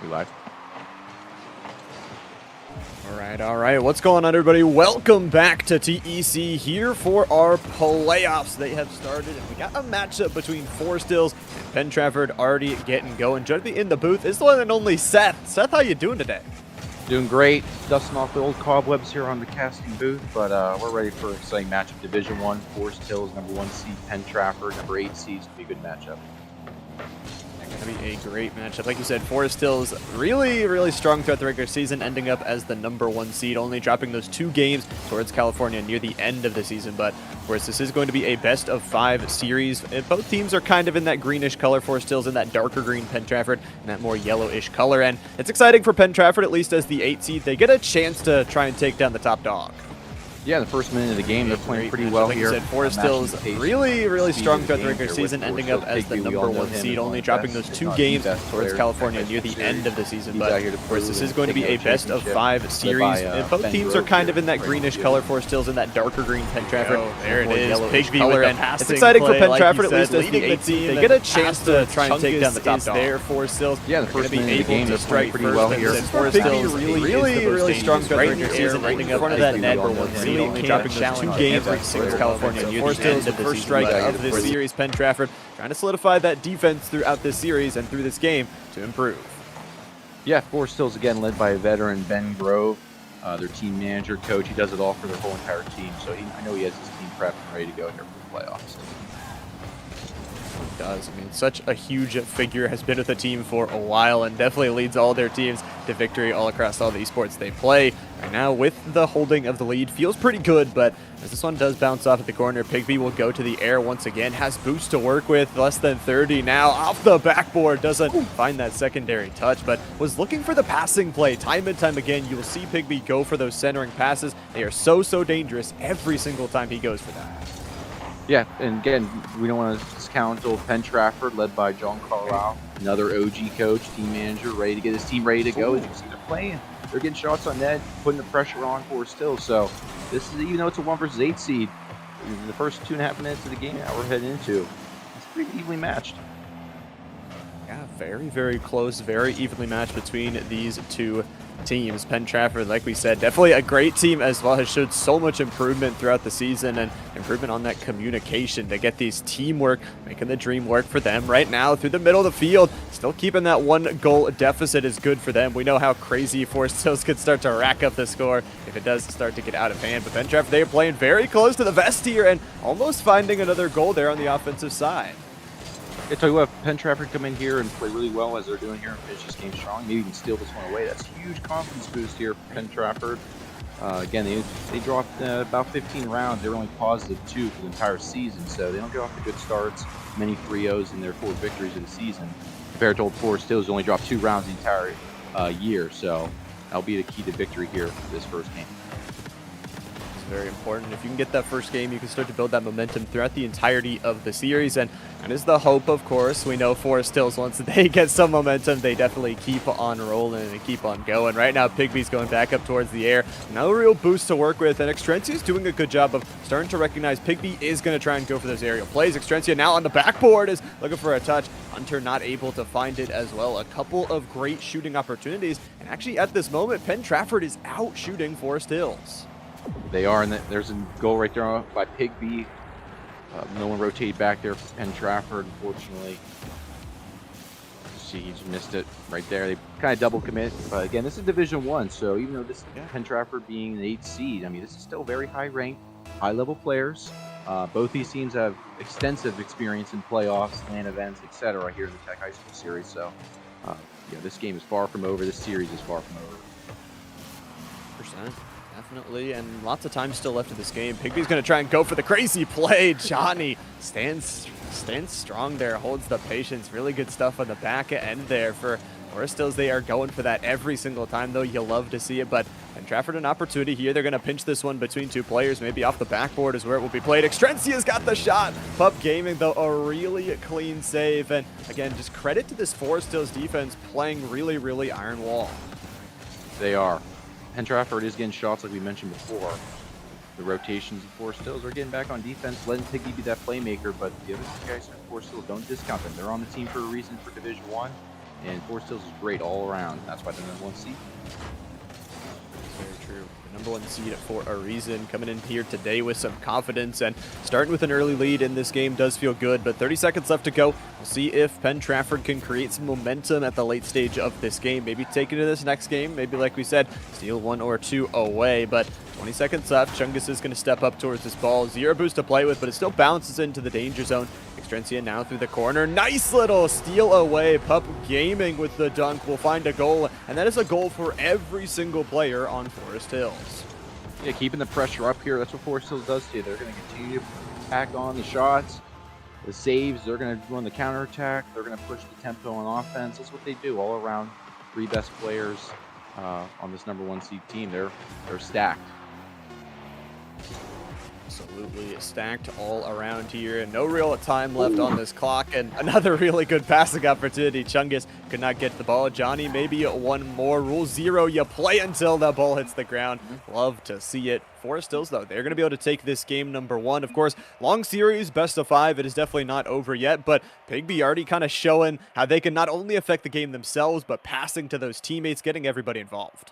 We live. All right. What's going on, everybody? Welcome back to TEC here for our playoffs. They have started, and we got a matchup between Forest Hills and Penn Trafford already getting going. Joining me in the booth is the one and only Seth. Seth, how you doing today? Doing great. Dusting off the old cobwebs here on the casting booth, but we're ready for an exciting matchup. Division 1, Forest Hills, #1 seed, Penn Trafford, #8 seed. It's going to be a good matchup. Going to be a great matchup. Like you said, Forest Hills really strong throughout the regular season, ending up as the #1 seed, only dropping those 2 games towards California near the end of the season. But of course, this is going to be a best-of-5 series. Both teams are kind of in that greenish color. Forest Hills in that darker green, Penn Trafford in that more yellowish color. And it's exciting for Penn Trafford, at least as the 8 seed. They get a chance to try and take down the top dog. Yeah, the first minute of the game, they're playing pretty well like here. You said, Forest Hills really strong throughout the regular season, ending up as the #1 seed, only dropping those 2 games towards California near the end of the season. But of course, this is going to be a best-of-5 series. Both teams are kind of in that greenish color. Forest Hills in that darker green, Penn Trafford. There it is, Pigby color, and it's exciting for Penn Trafford, at least as the 8 team. They get a chance to try and take down the top dog. There, Forest Hills. Yeah, the first minute of the game, they're playing pretty well here. Forest Hills really strong throughout the regular season, ending up as the #1 seed, only dropping 2 games against California near the end of the first strike of this series. Penn Trafford trying to solidify that defense throughout this series and through this game to improve. Yeah, Forest Hills again led by a veteran, Ben Grove, their team manager, coach. He does it all for their whole entire team, so I know he has his team prepped and ready to go here for the playoffs. Does. I mean, such a huge figure, has been with the team for a while and definitely leads all their teams to victory all across all the esports they play. Right now, with the holding of the lead, feels pretty good, but as this one does bounce off at the corner, Pigby will go to the air once again, has boost to work with, less than 30 now, off the backboard, doesn't find that secondary touch, but was looking for the passing play. Time and time again, you will see Pigby go for those centering passes. They are so dangerous every single time he goes for that. Yeah, and again, we don't want to discount old Penn Trafford, led by John Carlisle, another OG coach, team manager, ready to get his team ready to go. As you can see, they're playing. They're getting shots on net, putting the pressure on Forest Hills. So this is, even though it's a 1 versus 8 seed, in the first 2.5 minutes of the game that we're heading into, it's pretty evenly matched. Yeah, very close, very evenly matched between these 2 teams. Penn Trafford, like we said, definitely a great team as well, has showed so much improvement throughout the season and improvement on that communication to get these teamwork, making the dream work for them right now through the middle of the field. Still keeping that 1-goal deficit is good for them. We know how crazy Forest Hills could start to rack up the score if it does start to get out of hand, but Penn Trafford, they are playing very close to the vest here and almost finding another goal there on the offensive side. I tell you what, Penn Trafford come in here and play really well as they're doing here and finish this game strong. Maybe even steal this one away. That's a huge confidence boost here for Penn Trafford. Again, they dropped about 15 rounds. They were only +2 for the entire season, so they don't get off to good starts. Many 3-0s in their 4 victories of the season. Compared to old Forest Hills, only dropped 2 rounds the entire year, so that'll be the key to victory here for this first game. Very important. If you can get that first game, you can start to build that momentum throughout the entirety of the series, and that is the hope, of course. We know Forest Hills, once they get some momentum, they definitely keep on rolling and keep on going. Right now, Pigby's going back up towards the air. No real boost to work with, and Extrencia is doing a good job of starting to recognize Pigby is going to try and go for those aerial plays. Extrencia now on the backboard is looking for a touch. Hunter not able to find it as well. A couple of great shooting opportunities, and actually at this moment, Penn Trafford is out shooting Forest Hills. They are, and there's a goal right there by Pigby. No one rotated back there for Penn Trafford, unfortunately. See, he just missed it right there. They kind of double commit. But again, this is Division 1, so even though this is Penn Trafford being an 8 seed, I mean, this is still very high-ranked, high-level players. Both these teams have extensive experience in playoffs, LAN events, etc. here in the TEC Highschool series. So, this game is far from over. This series is far from over. %. Definitely, and lots of time still left in this game. Pigby's going to try and go for the crazy play. Johnny stands strong there, holds the patience. Really good stuff on the back end there for Forest Hills. They are going for that every single time, though. You love to see it, but Penn Trafford an opportunity here. They're going to pinch this one between 2 players. Maybe off the backboard is where it will be played. Extrencia's got the shot. Pup Gaming, though, a really clean save. And again, just credit to this Forest Hills defense playing really iron wall. They are. Penn Trafford is getting shots like we mentioned before. The rotations of Forest Hills are getting back on defense, letting Piggy be that playmaker, but the other guys in Forest Hills, don't discount them. They're on the team for a reason for Division 1. and Forest Hills is great all around. That's why they're the #1 seed. Very true. The #1 seed for a reason, coming in here today with some confidence and starting with an early lead in this game does feel good, but 30 seconds left to go. We'll see if Penn Trafford can create some momentum at the late stage of this game. Maybe take it to this next game. Maybe, like we said, steal 1 or 2 away, but 20 seconds left. Chungus is going to step up towards this ball. Zero boost to play with, but it still bounces into the danger zone. Extrencia now through the corner. Nice little steal away. Pup Gaming with the dunk will find a goal, and that is a goal for every single player on Forest Hills. Yeah, keeping the pressure up here. That's what Forest Hills does to you. They're going to continue to pack on the shots, the saves. They're going to run the counterattack. They're going to push the tempo on offense. That's what they do all around. 3 best players on this #1 seed team. They're stacked. Absolutely stacked all around here, and no real time left on this clock, and another really good passing opportunity. Chungus could not get the ball. Johnny, maybe one more. Rule 0, you play until the ball hits the ground. Love to see it. Forest Hills, though, they're going to be able to take this game #1. Of course, long series, best of 5. It is definitely not over yet, but Pigby already kind of showing how they can not only affect the game themselves, but passing to those teammates, getting everybody involved.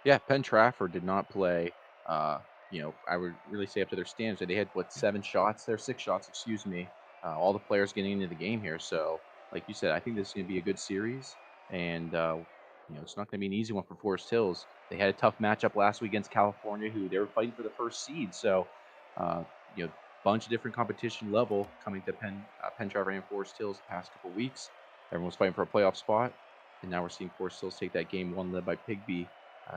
Yeah, Penn Trafford did not play, I would really say up to their standards. They had, 7 shots there? 6 shots, excuse me. All the players getting into the game here. So, like you said, I think this is going to be a good series. And, it's not going to be an easy one for Forest Hills. They had a tough matchup last week against California, who they were fighting for the first seed. So, bunch of different competition level coming to Penn Trafford and Forest Hills the past couple weeks. Everyone was fighting for a playoff spot. And now we're seeing Forest Hills take that game 1 led by Pigby,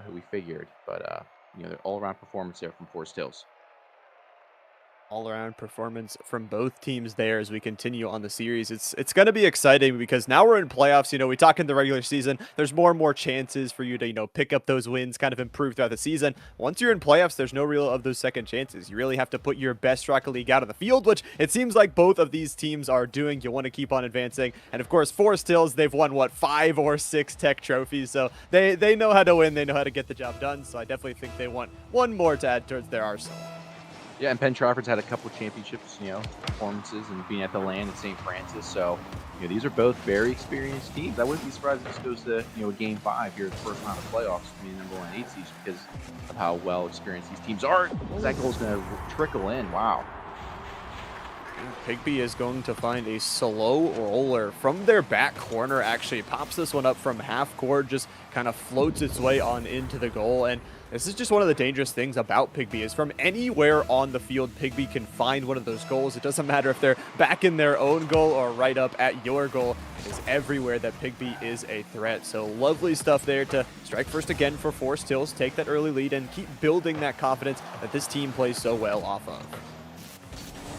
who we figured. But, their all-around performance there from Forest Hills. All-around performance from both teams there as we continue on the series. It's going to be exciting because now we're in playoffs. We talk in the regular season, there's more and more chances for you to, pick up those wins, kind of improve throughout the season. Once you're in playoffs, there's no real of those second chances. You really have to put your best Rocket League out on the field, which it seems like both of these teams are doing. You want to keep on advancing. And of course, Forest Hills, they've won, 5 or 6 tech trophies. So they know how to win. They know how to get the job done. So I definitely think they want one more to add towards their arsenal. Yeah, and Penn Trafford's had a couple of championships, performances, and being at the LAN at St. Francis. So, these are both very experienced teams. I wouldn't be surprised if this goes to, a game 5 here at the first round of playoffs between the #1 and 8 seeds because of how well experienced these teams are. That goal's going to trickle in. Wow. Pigby is going to find a slow roller from their back corner. Actually pops this one up from half court, just kind of floats its way on into the goal. And this is just one of the dangerous things about Pigby is from anywhere on the field, Pigby can find one of those goals. It doesn't matter if they're back in their own goal or right up at your goal. It is everywhere that Pigby is a threat. So lovely stuff there to strike first again for Forest Hills, take that early lead, and keep building that confidence that this team plays so well off of.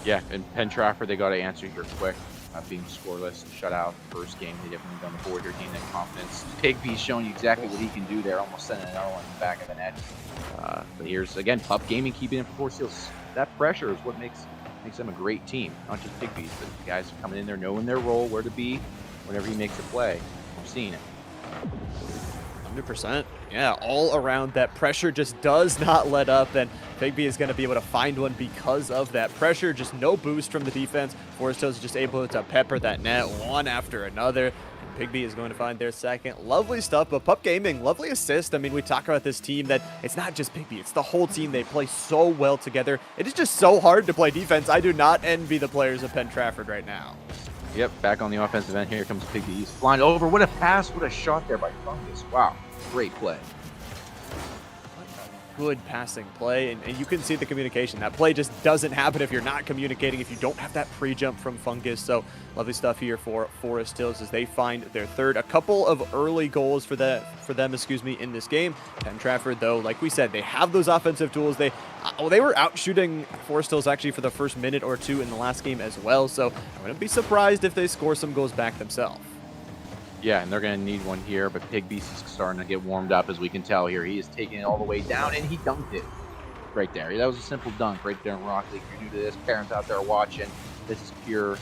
Yeah, and Penn Trafford, they got to answer here quick. Being scoreless and shut out first game, they definitely on the board here, gaining that confidence. Pigby's showing you exactly what he can do there, almost sending another one in the back of the net. But here's, again, Pup Gaming keeping it for Forest Hills. That pressure is what makes them a great team. Not just Pigby's, but the guys coming in there, knowing their role, where to be whenever he makes a play. We're seeing it. 100%. Yeah, all around that pressure just does not let up, and Pigby is going to be able to find one because of that pressure. Just no boost from the defense. Forest Hills is just able to pepper that net one after another. And Pigby is going to find their second. Lovely stuff, but Pup Gaming, lovely assist. I mean, we talk about this team that it's not just Pigby, it's the whole team. They play so well together. It is just so hard to play defense. I do not envy the players of Penn Trafford right now. Yep, back on the offensive end. Here comes Pigby. He's flying over. What a pass. What a shot there by Fungus. Wow. Great play. Good passing play, and you can see the communication. That play just doesn't happen if you're not communicating, if you don't have that pre-jump from Fungus. So lovely stuff here for Forest Hills as they find their third. A couple of early goals for them, in this game. Penn Trafford, though, like we said, they have those offensive tools. They were out shooting Forest Hills actually for the first minute or two in the last game as well. So I wouldn't be surprised if they score some goals back themselves. Yeah, and they're going to need one here, but Pigby's starting to get warmed up, as we can tell here. He is taking it all the way down, and he dunked it right there. That was a simple dunk right there in Rocket League. If you're new to this, parents out there watching, this is pure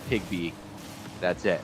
Pigby. That's it.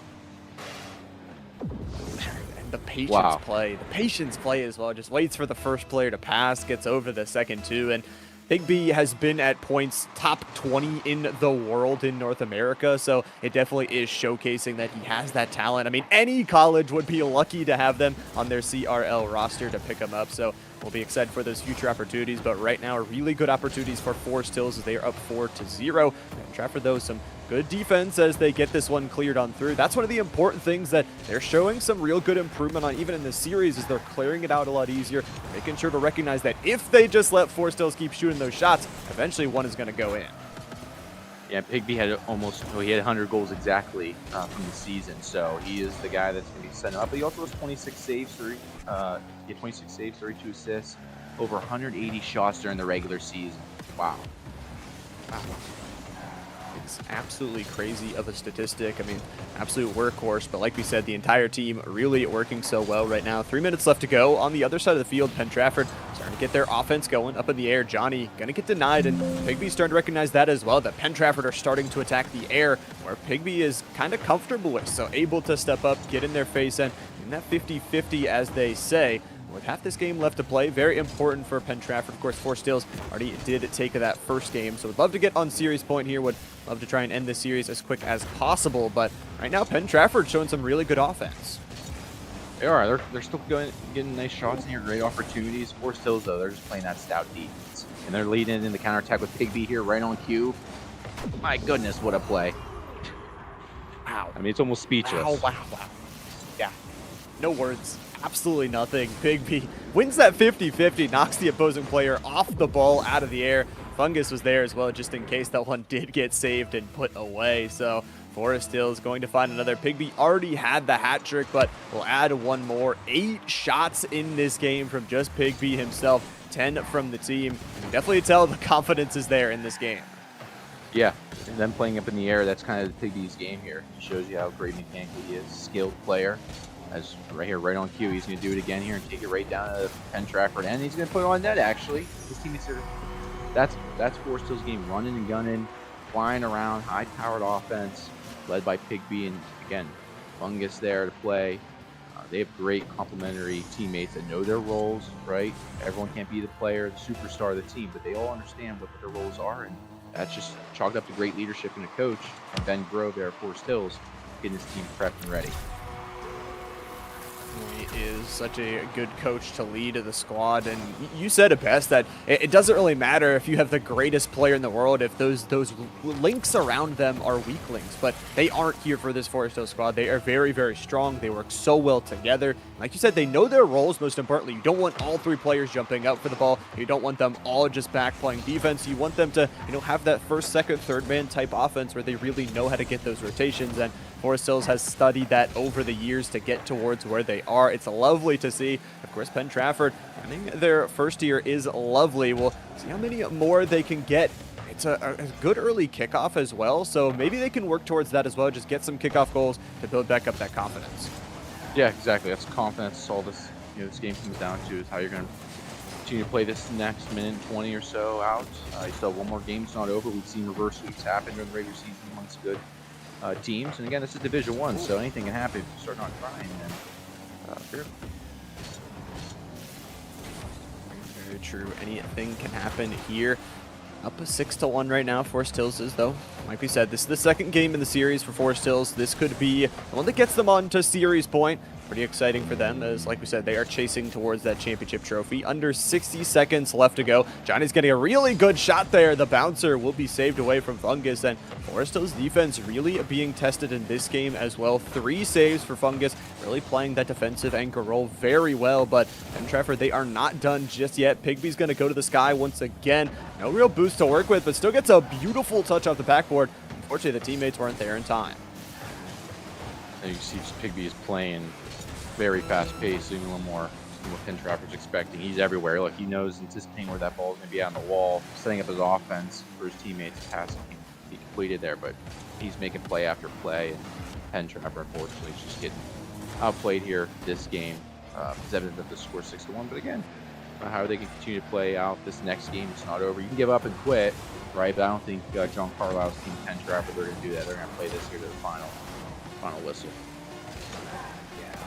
And the patience play. The patience play as well. Just waits for the first player to pass, gets over the second two, and Higby has been at points top 20 in the world in North America, so it definitely is showcasing that he has that talent. I mean, any college would be lucky to have them on their CRL roster to pick him up, so we'll be excited for those future opportunities, but right now, really good opportunities for Forest Hills as they are up 4-0. And Trafford, though, some good defense as they get this one cleared on through. That's one of the important things that they're showing some real good improvement on, even in this series, is they're clearing it out a lot easier, making sure to recognize that if they just let Forest Hills keep shooting those shots, eventually one is going to go in. Yeah, Higby had he had 100 goals exactly from the season, so he is the guy that's going to be setting up. But he also has 26 saves, 32 assists, over 180 shots during the regular season. Wow. It's absolutely crazy of a statistic. I mean, absolute workhorse, but like we said, the entire team really working so well right now. 3 minutes left to go. On the other side of the field, Penn Trafford starting to get their offense going up in the air. Johnny going to get denied, and Higby's starting to recognize that as well, that Penn Trafford are starting to attack the air, where Higby is kind of comfortable with, so able to step up, get in their face, and in that 50-50, as they say. With half this game left to play, very important for Penn Trafford. Of course, Forest Hills already did take that first game, so would love to get on series point here. Would love to try and end this series as quick as possible, but right now Penn Trafford showing some really good offense. They are. They're still getting nice shots in here, great opportunities. Forest Hills, though, they're just playing that stout defense, and they're leading in the counterattack with Higby here right on cue. My goodness, what a play! Wow. I mean, it's almost speechless. Wow. Yeah. No words. Absolutely nothing. Higby wins that 50-50, knocks the opposing player off the ball out of the air. Fungus was there as well, just in case that one did get saved and put away. So Forest Hills going to find another. Higby already had the hat trick, but we'll add one more. 8 shots in this game from just Higby himself, 10 from the team. You can definitely tell the confidence is there in this game. Yeah, and then playing up in the air, that's kind of Higby's game here. He shows you how great mechanically he is, skilled player. As right here, right on cue, he's going to do it again here and take it right down to Penn Trafford, and he's going to put it on net. Actually, his teammates are. That's Forest Hills' game, running and gunning, flying around, high-powered offense, led by Higby, and again, Fungus there to play. They have great complementary teammates that know their roles. Right, everyone can't be the player, the superstar of the team, but they all understand what their roles are, and that's just chalked up to great leadership and a coach. And Ben Grove there at Forest Hills, getting his team prepped and ready. He is such a good coach to lead the squad, and you said it best that it doesn't really matter if you have the greatest player in the world if those links around them are weaklings, but they aren't here for this Forest Hills squad. They are very, very strong. They work so well together. Like you said, they know their roles. Most importantly, you don't want all 3 players jumping out for the ball. You don't want them all just back playing defense. You want them to, have that first, second, third man type offense where they really know how to get those rotations, and Forest Hills has studied that over the years to get towards where they are. It's lovely to see. Of course, Penn Trafford running their first year is lovely. We'll see how many more they can get. It's a good early kickoff as well, so maybe they can work towards that as well. Just get some kickoff goals to build back up that confidence. Yeah, exactly. That's confidence. That's all this game comes down to, is how you're going to continue to play this next minute 20 or so out. You still have one more game. It's not over. We've seen reverse sweeps happen during the regular season amongst good teams, and again, this is Division 1, so anything can happen if you start not trying. And very true. Anything can happen here. Up a 6-1 right now. Forest Hills is, though, like we said, this is the second game in the series for Forest Hills. This could be the one that gets them on to series point. Pretty exciting for them, as like we said, they are chasing towards that championship trophy. Under 60 seconds left to go. Johnny's getting a really good shot there. The bouncer will be saved away from Fungus, and Forest Hills defense really being tested in this game as well. 3 saves for Fungus, really playing that defensive anchor role very well, but Penn Trafford, they are not done just yet. Higby's going to go to the sky once again. No real boost to work with, but still gets a beautiful touch off the backboard. Unfortunately, the teammates weren't there in time. you see Higby is playing very fast-paced, even a little more than what Penn Trafford's expecting. He's everywhere. Look, he knows, anticipating where that ball is going to be on the wall, setting up his offense for his teammates. Passing he completed there, but he's making play after play. And Penn Trafford, unfortunately, is just getting outplayed here this game. It's evident that the score 6-1, but again, how they can continue to play out this next game. It's not over. You can give up and quit, right? But I don't think John Carlisle's team, Penn Trafford, they're going to do that. They're going to play this here to the final whistle.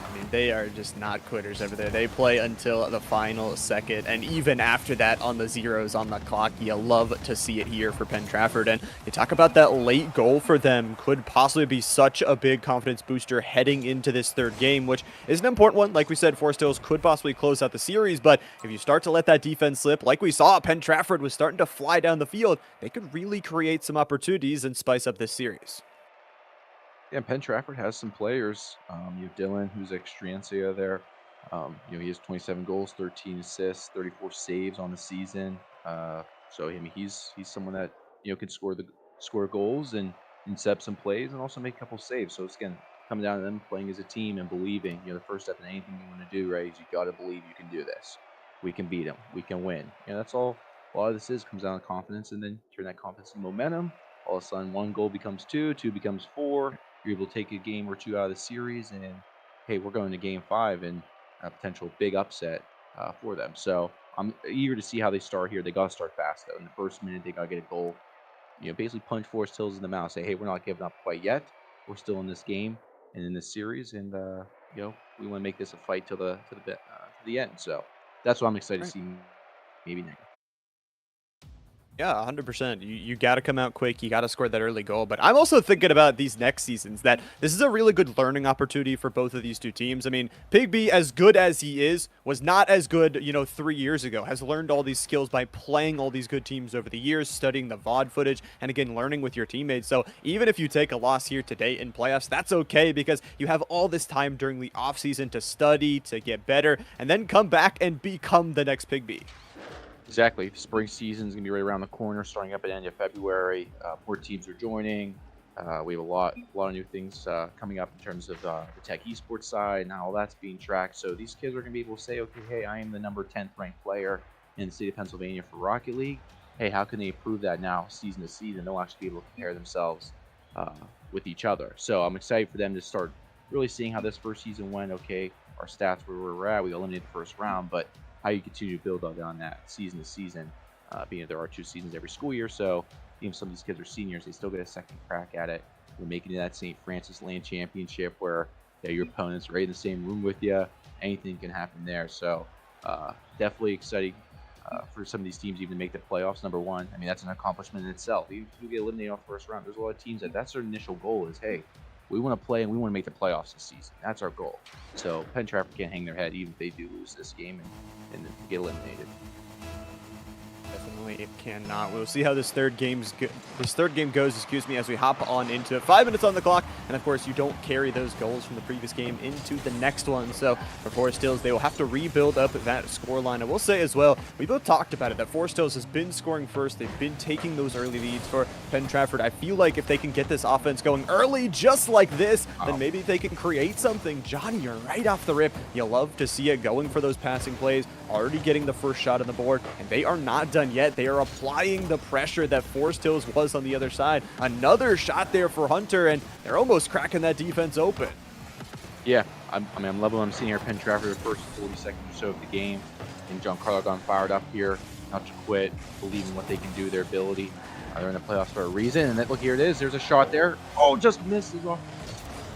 I mean, they are just not quitters over there. They play until the final second, and even after that, on the zeros on the clock, you love to see it here for Penn Trafford. And you talk about that late goal for them could possibly be such a big confidence booster heading into this third game, which is an important one. Like we said, Forest Hills could possibly close out the series, but if you start to let that defense slip, like we saw, Penn Trafford was starting to fly down the field, they could really create some opportunities and spice up this series. Yeah, Penn Trafford has some players. You have Dylan, who's extransia there. He has 27 goals, 13 assists, 34 saves on the season. So I mean, he's someone that can score goals and set up some plays and also make a couple saves. So it's again coming down to them playing as a team and believing. The first step in anything you want to do, right, is you got to believe you can do this. We can beat them. We can win. That's all. A lot of this comes down to confidence, and then turn that confidence into momentum. All of a sudden, one goal becomes two, two becomes four. You're able to take a game or two out of the series, and hey, we're going to game 5 and a potential big upset for them. So I'm eager to see how they start here. They got to start fast though. In the first minute, they got to get a goal. Basically punch Forest Hills in the mouth. Say, hey, we're not giving up quite yet. We're still in this game and in this series, and we want to make this a fight to the end. So that's what I'm excited to see. Maybe next. Yeah, 100%. You got to come out quick. You got to score that early goal. But I'm also thinking about these next seasons, that this is a really good learning opportunity for both of these two teams. I mean, Pigby, as good as he is, was not as good, 3 years ago. Has learned all these skills by playing all these good teams over the years, studying the VOD footage, and again, learning with your teammates. So even if you take a loss here today in playoffs, that's okay, because you have all this time during the offseason to study, to get better, and then come back and become the next Pigby. Exactly. Spring season is going to be right around the corner, starting up at the end of February. More teams are joining. We have a lot of new things coming up in terms of the TEC esports side and how all that's being tracked. So these kids are going to be able to say, okay, hey, I am the number 10th ranked player in the state of Pennsylvania for Rocket League. Hey, how can they improve that now, season to season? They'll actually be able to compare themselves with each other. So I'm excited for them to start really seeing how this first season went. Okay, our stats were where we're at. We eliminated the first round, but how you continue to build on that season to season, being that there are 2 seasons every school year. So even some of these kids are seniors, they still get a second crack at it. We're making it that St. Francis Land Championship where your opponent's right in the same room with you. Anything can happen there. So definitely exciting for some of these teams even to make the playoffs. Number one, I mean, that's an accomplishment in itself. Even if you get eliminated off first round, there's a lot of teams that's their initial goal is, hey, we want to play and we want to make the playoffs this season. That's our goal. So Penn Trafford can't hang their head even if they do lose this game and get eliminated. Definitely, it cannot. We'll see how this third game goes. As we hop on into it. 5 minutes on the clock, and of course, you don't carry those goals from the previous game into the next one. So for Forest Hills, they will have to rebuild up that scoreline. I will say as well, we both talked about it, that Forest Hills has been scoring first. They've been taking those early leads. For Penn Trafford, I feel like if they can get this offense going early, just like this, then maybe they can create something. Johnny, you're right off the rip. You love to see it going for those passing plays, already getting the first shot on the board, and they are not done yet. They are applying the pressure that Forest Hills was on the other side. Another shot there for Hunter, and they're almost cracking that defense open. Yeah, I'm loving what I'm seeing here. Penn Trafford, the first 40 seconds or so of the game, and Giancarlo got fired up here, not to quit, believing what they can do, their ability. They're in the playoffs for a reason, and then, look, here it is. There's a shot there. Oh, just misses off.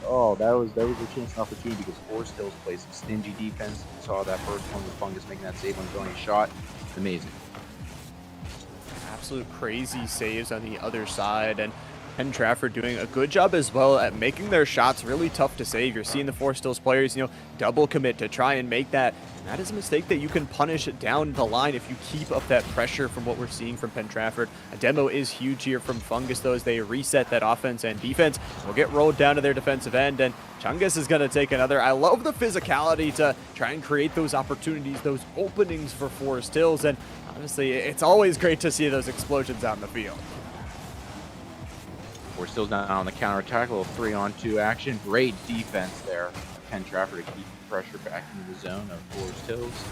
Oh, that was a chance and opportunity because Forest Hills plays some stingy defense. We saw that first one with Fungus making that save on throwing a shot. Amazing. Absolute crazy saves on the other side, and Penn Trafford doing a good job as well at making their shots really tough to save. You're seeing the Forest Hills players, double commit to try and make that. And that is a mistake that you can punish down the line if you keep up that pressure from what we're seeing from Penn Trafford. A demo is huge here from Fungus, though, as they reset that offense and defense. Will get rolled down to their defensive end, and Chungus is going to take another. I love the physicality to try and create those opportunities, those openings for Forest Hills, and honestly, it's always great to see those explosions out in the field. We're still down on the counterattack, a little 3-on-2 action. Great defense there. Penn Trafford to keep the pressure back into the zone of Forest Hills.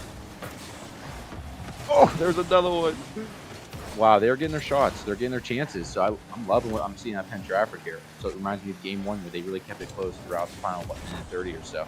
Oh, there's another one. Wow, they're getting their shots. They're getting their chances. So I'm loving what I'm seeing at Penn Trafford here. So it reminds me of game 1 where they really kept it close throughout the final minute 30 or so.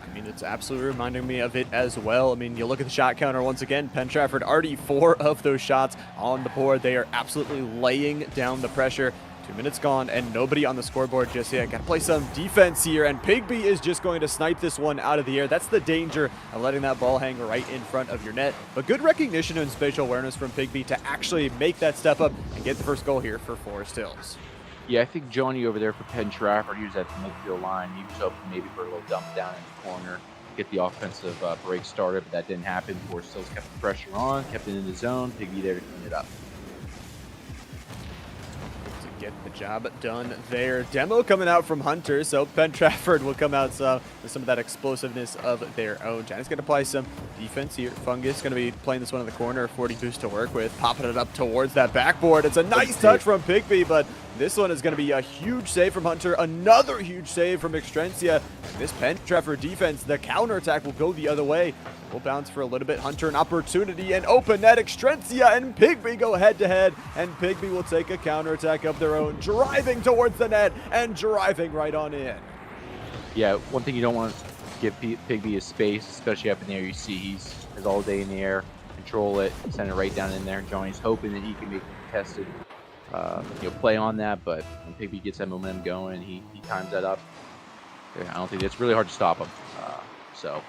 I mean, it's absolutely reminding me of it as well. I mean, you look at the shot counter once again. Penn Trafford already 4 of those shots on the board. They are absolutely laying down the pressure. 2 minutes gone and nobody on the scoreboard just yet. Got to play some defense here, and Pigby is just going to snipe this one out of the air. That's the danger of letting that ball hang right in front of your net. But good recognition and spatial awareness from Pigby to actually make that step up and get the first goal here for Forest Hills. Yeah, I think Johnny over there for Penn Trafford, he was at the midfield line. He was hoping maybe for a little dump down in the corner, get the offensive break started, but that didn't happen. Forest Hills kept the pressure on, kept it in the zone. Pigby there to clean it up. Get the job done there. Demo coming out from Hunter, so Penn Trafford will come out with some of that explosiveness of their own. Giants going to apply some defense here. Fungus going to be playing this one in the corner. 40 boost to work with, popping it up towards that backboard. It's a nice touch from Pigby, but this one is going to be a huge save from Hunter. Another huge save from Extrencia. This Penn Trafford defense, the counterattack will go the other way. We'll bounce for a little bit. Hunter an opportunity and open net. Extrencia and Pigby go head-to-head, and Pigby will take a counterattack of their own, driving towards the net and driving right on in. Yeah, one thing you don't want to give Pigby is space, especially up in the air. You see he's all day in the air. Control it, send it right down in there. Johnny's hoping that he can make a contested play on that, but when Pigby gets that momentum going, he times that up. I don't think it's really hard to stop him. So.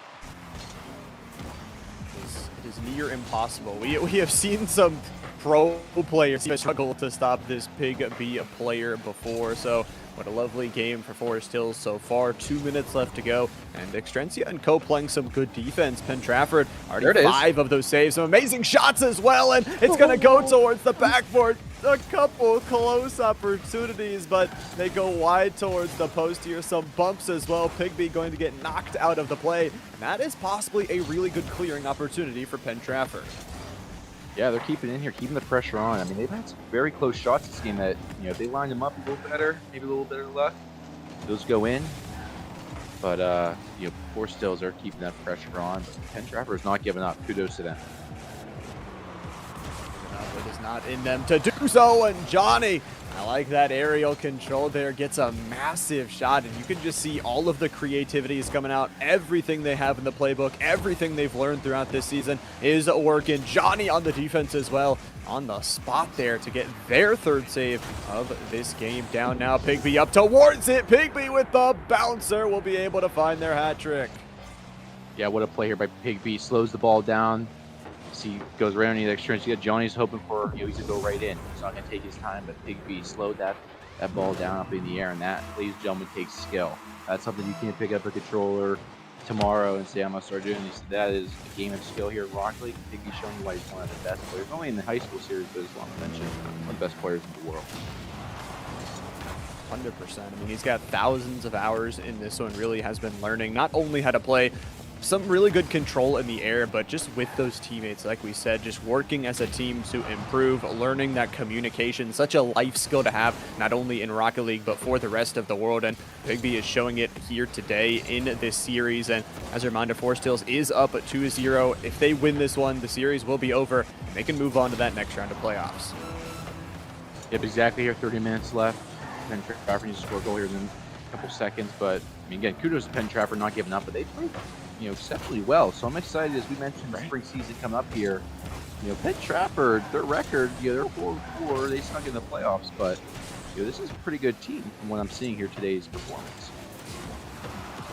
It is near impossible. We have seen some pro players struggle to stop this Pigby player before, so what a lovely game for Forest Hills so far. 2 minutes left to go, and Extrencia and co playing some good defense. Penn Trafford already 5 of those saves, some amazing shots as well, and it's going to go towards the backboard. A couple close opportunities, but they go wide towards the post here. Some bumps as well. Pigby going to get knocked out of the play. And that is possibly a really good clearing opportunity for Penn Trafford. Yeah, they're keeping in here, keeping the pressure on. I mean, they've had some very close shots this game that, if they line them up a little better, maybe a little better luck, those go in. But, Forest Hills are keeping that pressure on. But Penn Trafford is not giving up. Kudos to them. It is not in them to do so, and Johnny, I like that aerial control there, gets a massive shot, and you can just see all of the creativity is coming out. Everything they have in the playbook, everything they've learned throughout this season is working. Johnny on the defense as well, on the spot there to get their third save of this game. Down now, Pigby up towards it. Pigby with the bouncer will be able to find their hat trick. Yeah, what a play here by Pigby. Slows the ball down. He goes right underneath the Extrencia. Johnny's hoping for, he's to go right in. He's not going to take his time, but Pigby slowed that ball down up in the air, and that, ladies and gentlemen, takes skill. That's something you can't pick up a controller tomorrow and say, I'm going to start doing this. That is a game of skill here at Rock League. Pigby's showing you why he's one of the best players, not only in the high school series, but as long as mentioned, one of the best players in the world. 100%. I mean, he's got thousands of hours in this one, really has been learning not only how to play some really good control in the air, but just with those teammates, like we said, just working as a team to improve, learning that communication, such a life skill to have, not only in Rocket League, but for the rest of the world. And Pigby is showing it here today in this series. And as a reminder, Forest Hills is up at 2-0. If they win this one, the series will be over, and they can move on to that next round of playoffs. Yep, exactly here, 30 minutes left. Penn Trafford needs to score a goal here in a couple seconds, but I mean, again, kudos to Penn Trafford not giving up, but they played exceptionally well. So I'm excited, as we mentioned, the spring season coming up here. Penn Trafford, their record, they're 4-4. They snuck in the playoffs, but this is a pretty good team from what I'm seeing here today's performance.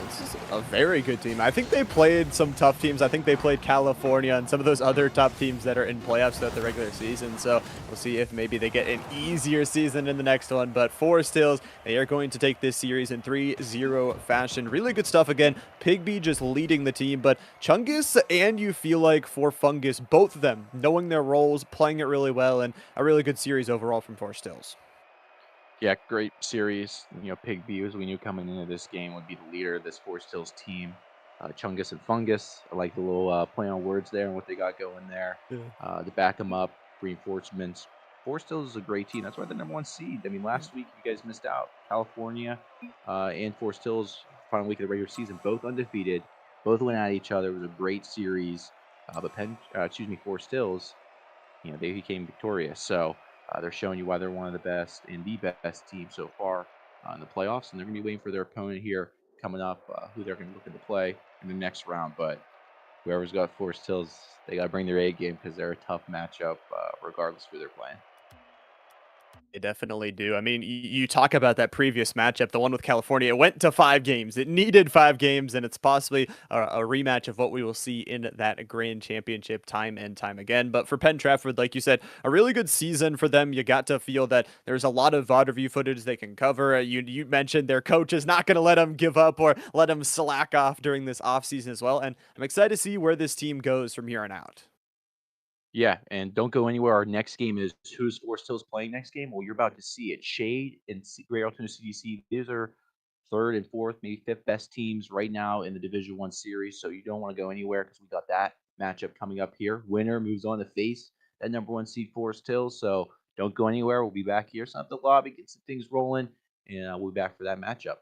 This is a very good team. I think they played some tough teams. I think they played California and some of those other top teams that are in playoffs throughout the regular season. So we'll see if maybe they get an easier season in the next one. But Forest Hills, they are going to take this series in 3-0 fashion. Really good stuff again. Pigby just leading the team, but Chungus and you feel like for Fungus, both of them knowing their roles, playing it really well, and a really good series overall from Forest Hills. Yeah, great series. Pigby, as we knew coming into this game, would be the leader of this Forest Hills team. Chungus and Fungus, I like the little play on words there and what they got going there. Yeah. To back them up, reinforcements. Forest Hills is a great team. That's why they're the #1 seed. I mean, last week you guys missed out. California and Forest Hills, final week of the regular season, both undefeated. Both went at each other. It was a great series. But Forest Hills, they became victorious. So they're showing you why they're one of the best and the best team so far in the playoffs, and they're going to be waiting for their opponent here coming up, who they're going to look to play in the next round. But whoever's got Forest Hills, they got to bring their A game because they're a tough matchup regardless of who they're playing. They definitely do. I mean, you talk about that previous matchup, the one with California. It went to 5 games. It needed 5 games, and it's possibly a rematch of what we will see in that grand championship time and time again. But for Penn Trafford, like you said, a really good season for them. You got to feel that there's a lot of VOD review footage they can cover. You mentioned their coach is not going to let them give up or let them slack off during this offseason as well. And I'm excited to see where this team goes from here on out. Yeah, and don't go anywhere. Our next game is who's Forest Hills playing next game? Well, you're about to see it. Shade and Great Alternate CDC. These are third and fourth, maybe fifth best teams right now in the Division One series. So you don't want to go anywhere because we got that matchup coming up here. Winner moves on to face that number one seed Forest Hills. So don't go anywhere. We'll be back here. Some the lobby, get some things rolling, and we'll be back for that matchup.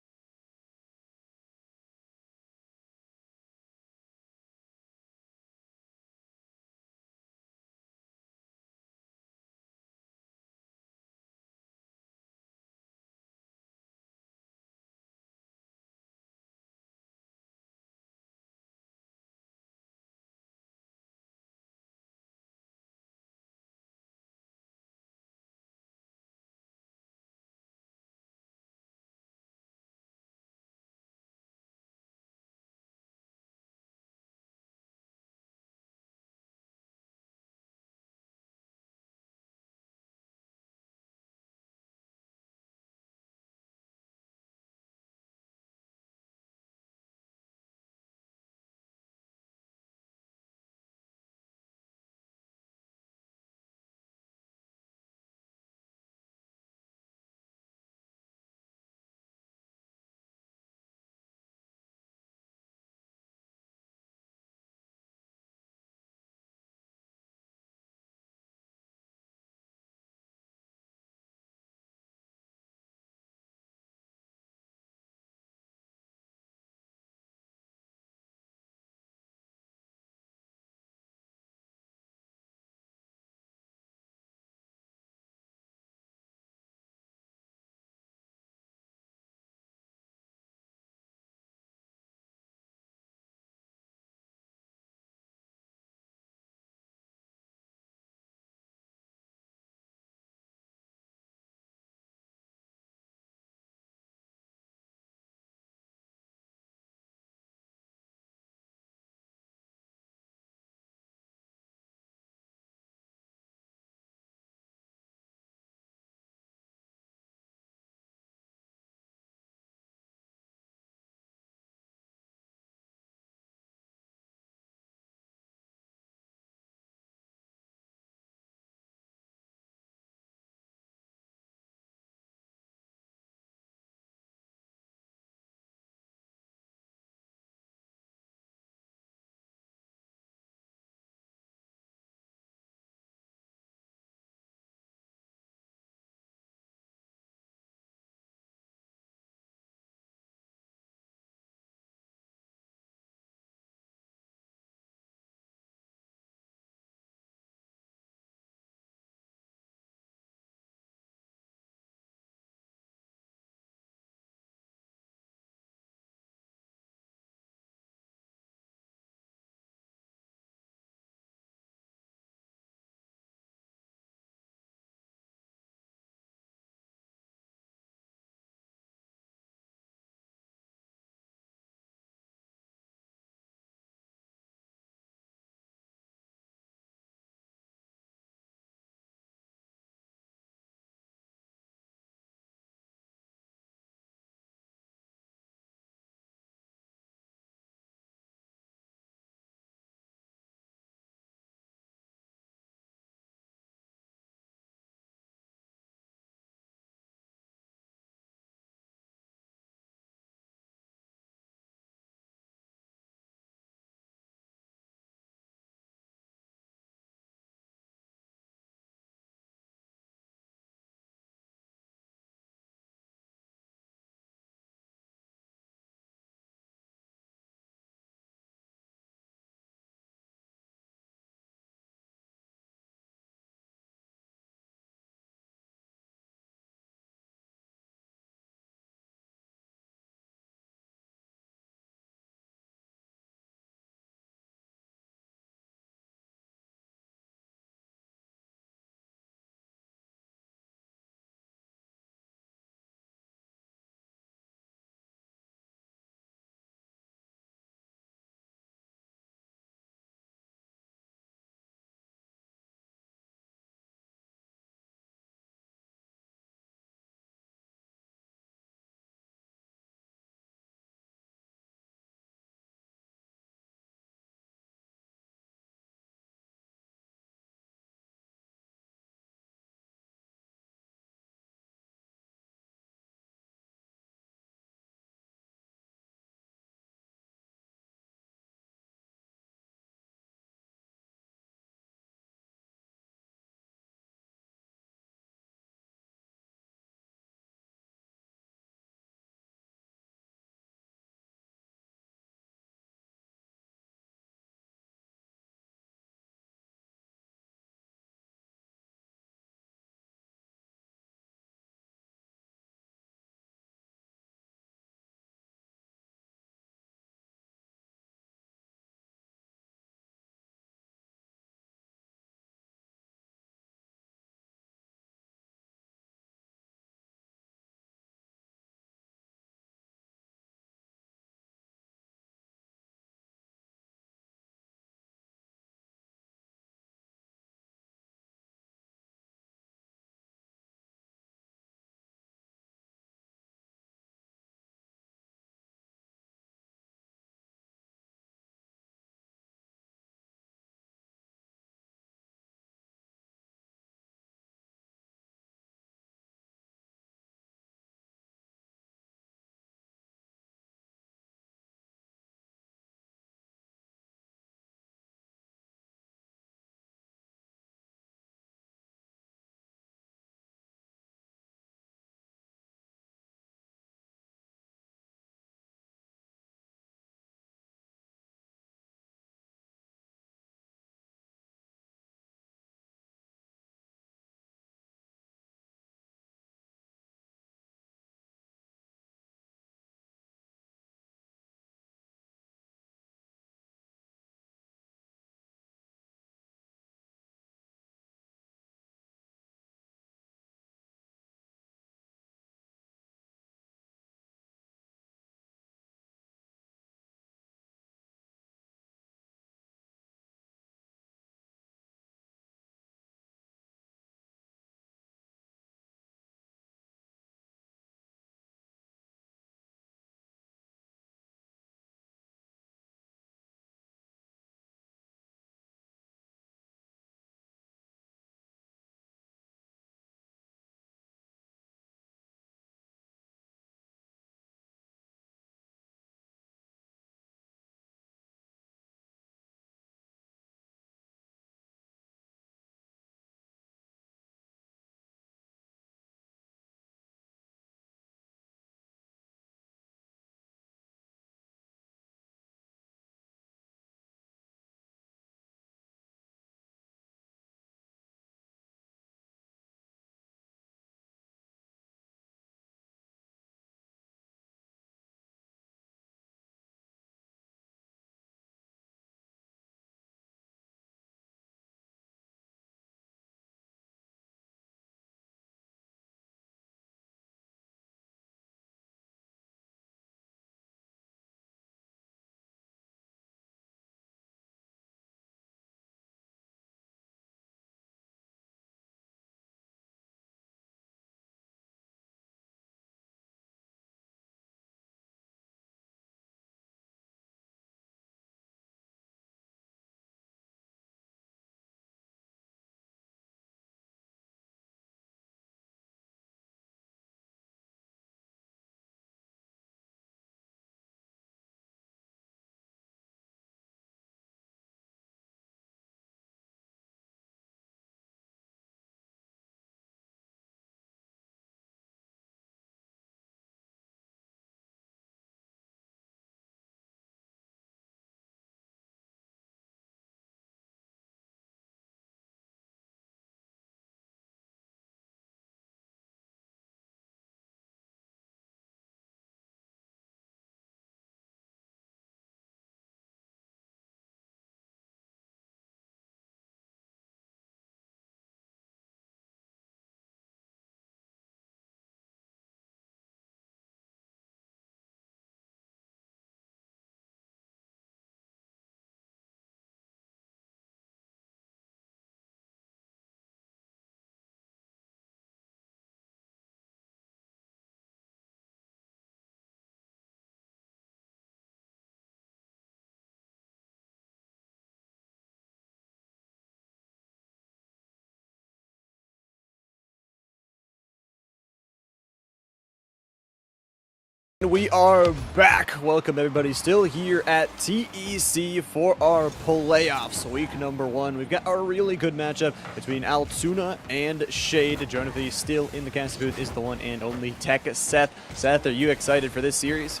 We are back. Welcome everybody, still here at TEC for our playoffs, week number 1. We've got a really good matchup between Altoona and Shade. Joining me still in the cast booth is the one and only TEC Seth. Seth, are you excited for this series?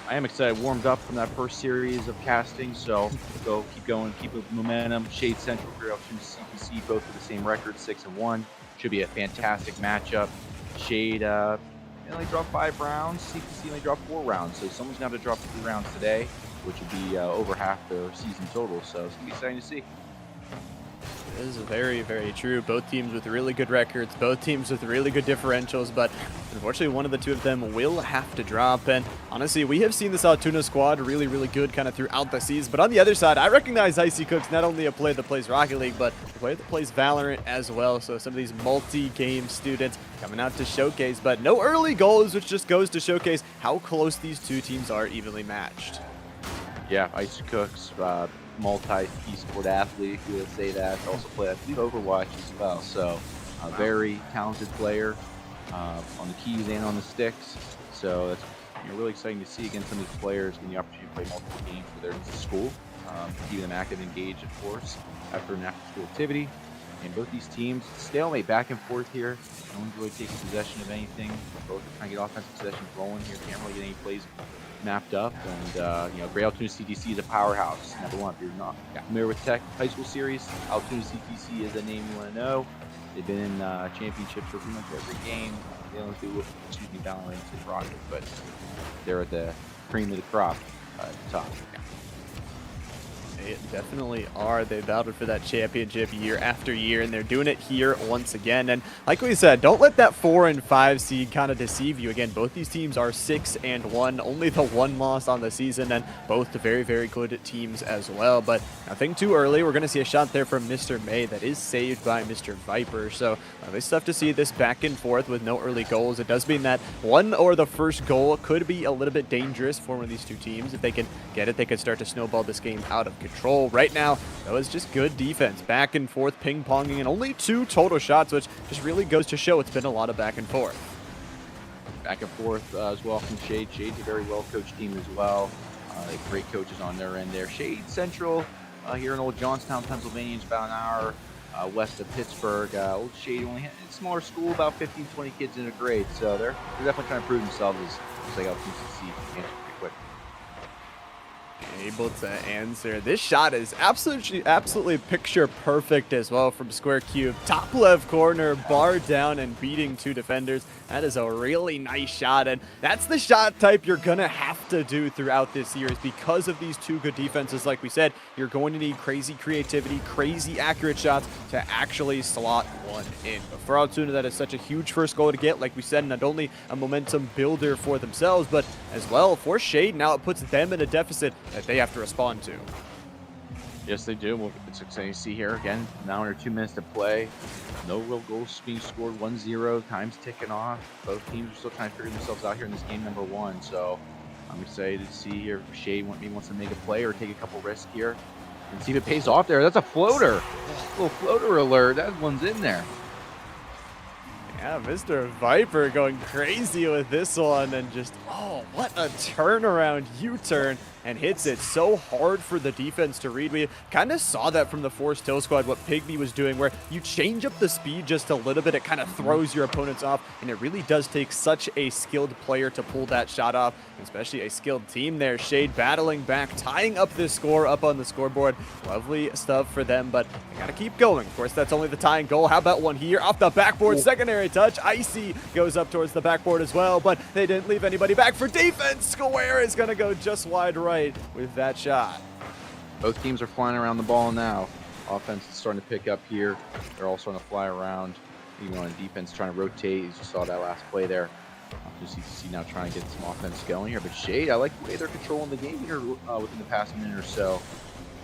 I am excited. Warmed up from that first series of casting, so keep going, keep the momentum. Shade Central, Altoona CPC, both with the same record, 6-1. Should be a fantastic matchup. Shade only dropped 5 rounds. CPC only dropped 4 rounds. So someone's going to have to drop 3 rounds today, which would be over half their season total. So it's going to be exciting to see. It is very, very true. Both teams with really good records, both teams with really good differentials, but unfortunately one of the two of them will have to drop. And honestly, we have seen this Altoona squad really, really good kind of throughout the season. But on the other side, I recognize Icy Cooks, not only a player that plays Rocket League, but a player that plays Valorant as well. So some of these multi-game students coming out to showcase, but no early goals, which just goes to showcase how close these two teams are evenly matched. Yeah, Icy Cooks, multi-esport athlete, if you would say that. Also play, I believe, Overwatch as well. So a very talented player on the keys and on the sticks. So that's really exciting to see against some of these players getting the opportunity to play multiple games for their school, keeping them active and engaged, of course, after an after-school activity. And both these teams, stalemate back and forth here. No one's really taking possession of anything. Both are trying to get offensive possessions rolling here. Can't really get any plays mapped up. And, Great Altoona CTC is a powerhouse. Number one, if you're not familiar with TEC High School Series, Altoona CTC is a name you want to know. They've been in championships for pretty much every game. They only do, Valorant and Rocket, but they're at the cream of the crop at the top. They definitely are. They battled for that championship year after year, and they're doing it here once again. And like we said, don't let that 4 and 5 seed kind of deceive you. Again, both these teams are 6-1, only the 1 loss on the season, and both very, very good teams as well. But nothing too early. We're going to see a shot there from Mr. May that is saved by Mr. Viper. So it's tough to see this back and forth with no early goals. It does mean that one or the first goal could be a little bit dangerous for one of these two teams. If they can get it, they could start to snowball this game out of control. Right now, that was just good defense. Back and forth, ping-ponging, and only 2 total shots, which just really goes to show it's been a lot of back and forth. Back and forth as well from Shade. Shade's a very well-coached team as well. They have great coaches on their end there. Shade Central here in Old Johnstown, Pennsylvania, is about an hour west of Pittsburgh. Old Shade only had a smaller school, about 15, 20 kids in a grade. So they're definitely trying to prove themselves as they got to see pretty quick. Able to answer. This shot is absolutely picture perfect as well from Square Cube. Top left corner, bar down and beating 2 defenders. That is a really nice shot, and that's the shot type you're gonna have to do throughout this series because of these 2 good defenses. Like we said, you're going to need crazy creativity, crazy accurate shots to actually slot one in. But for Altoona, that is such a huge first goal to get. Like we said, not only a momentum builder for themselves, but as well for Shade. Now it puts them in a deficit that they have to respond to. Yes, they do. Well, it's exciting to see here again. Now under 2 minutes to play. No real goals being scored. 1-0. Time's ticking off. Both teams are still trying to figure themselves out here in this game number 1. So I'm excited to see here if Shade wants to make a play or take a couple risks here and see if it pays off there. That's a floater. A little floater alert. That one's in there. Yeah, Mr. Viper going crazy with this one, and just, oh, what a turnaround U-turn, and hits it so hard for the defense to read. We kind of saw that from the Force Till squad, what Pygmy was doing, where you change up the speed just a little bit, it kind of throws your opponents off, and it really does take such a skilled player to pull that shot off, especially a skilled team there. Shade battling back, tying up this score up on the scoreboard. Lovely stuff for them, but they got to keep going. Of course, that's only the tying goal. How about one here off the backboard? Secondary touch. Icy goes up towards the backboard as well, but they didn't leave anybody back for defense. Square is going to go just wide right with that shot. Both teams are flying around the ball now. Offense is starting to pick up here. They're all starting to fly around. Even on defense, trying to rotate. You just saw that last play there. Just you see now trying to get some offense going here. But Shade, I like the way they're controlling the game here within the past minute or so.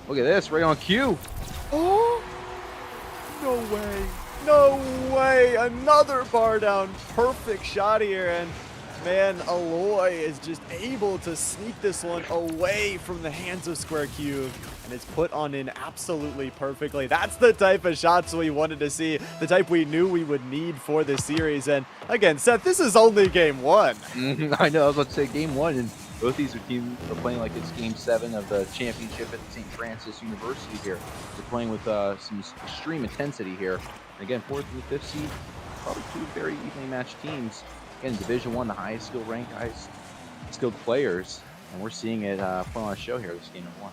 Look at this, right on cue. Oh, no way. No way. Another bar down. Perfect shot here. And Man, Aloy is just able to sneak this one away from the hands of Square Cube, and it's put on in absolutely perfectly. That's the type of shots we wanted to see, the type we knew we would need for this series. And again, Seth, this is only game one. I know, I was about to say game one, and both these teams are playing like it's game 7 of the championship at St. Francis University here. They're playing with some extreme intensity here. And again, 4th and 5th seed, probably two very evenly matched teams. Again, Division 1, the highest skill ranked, highest skilled players, and we're seeing it put on a show here this game number 1.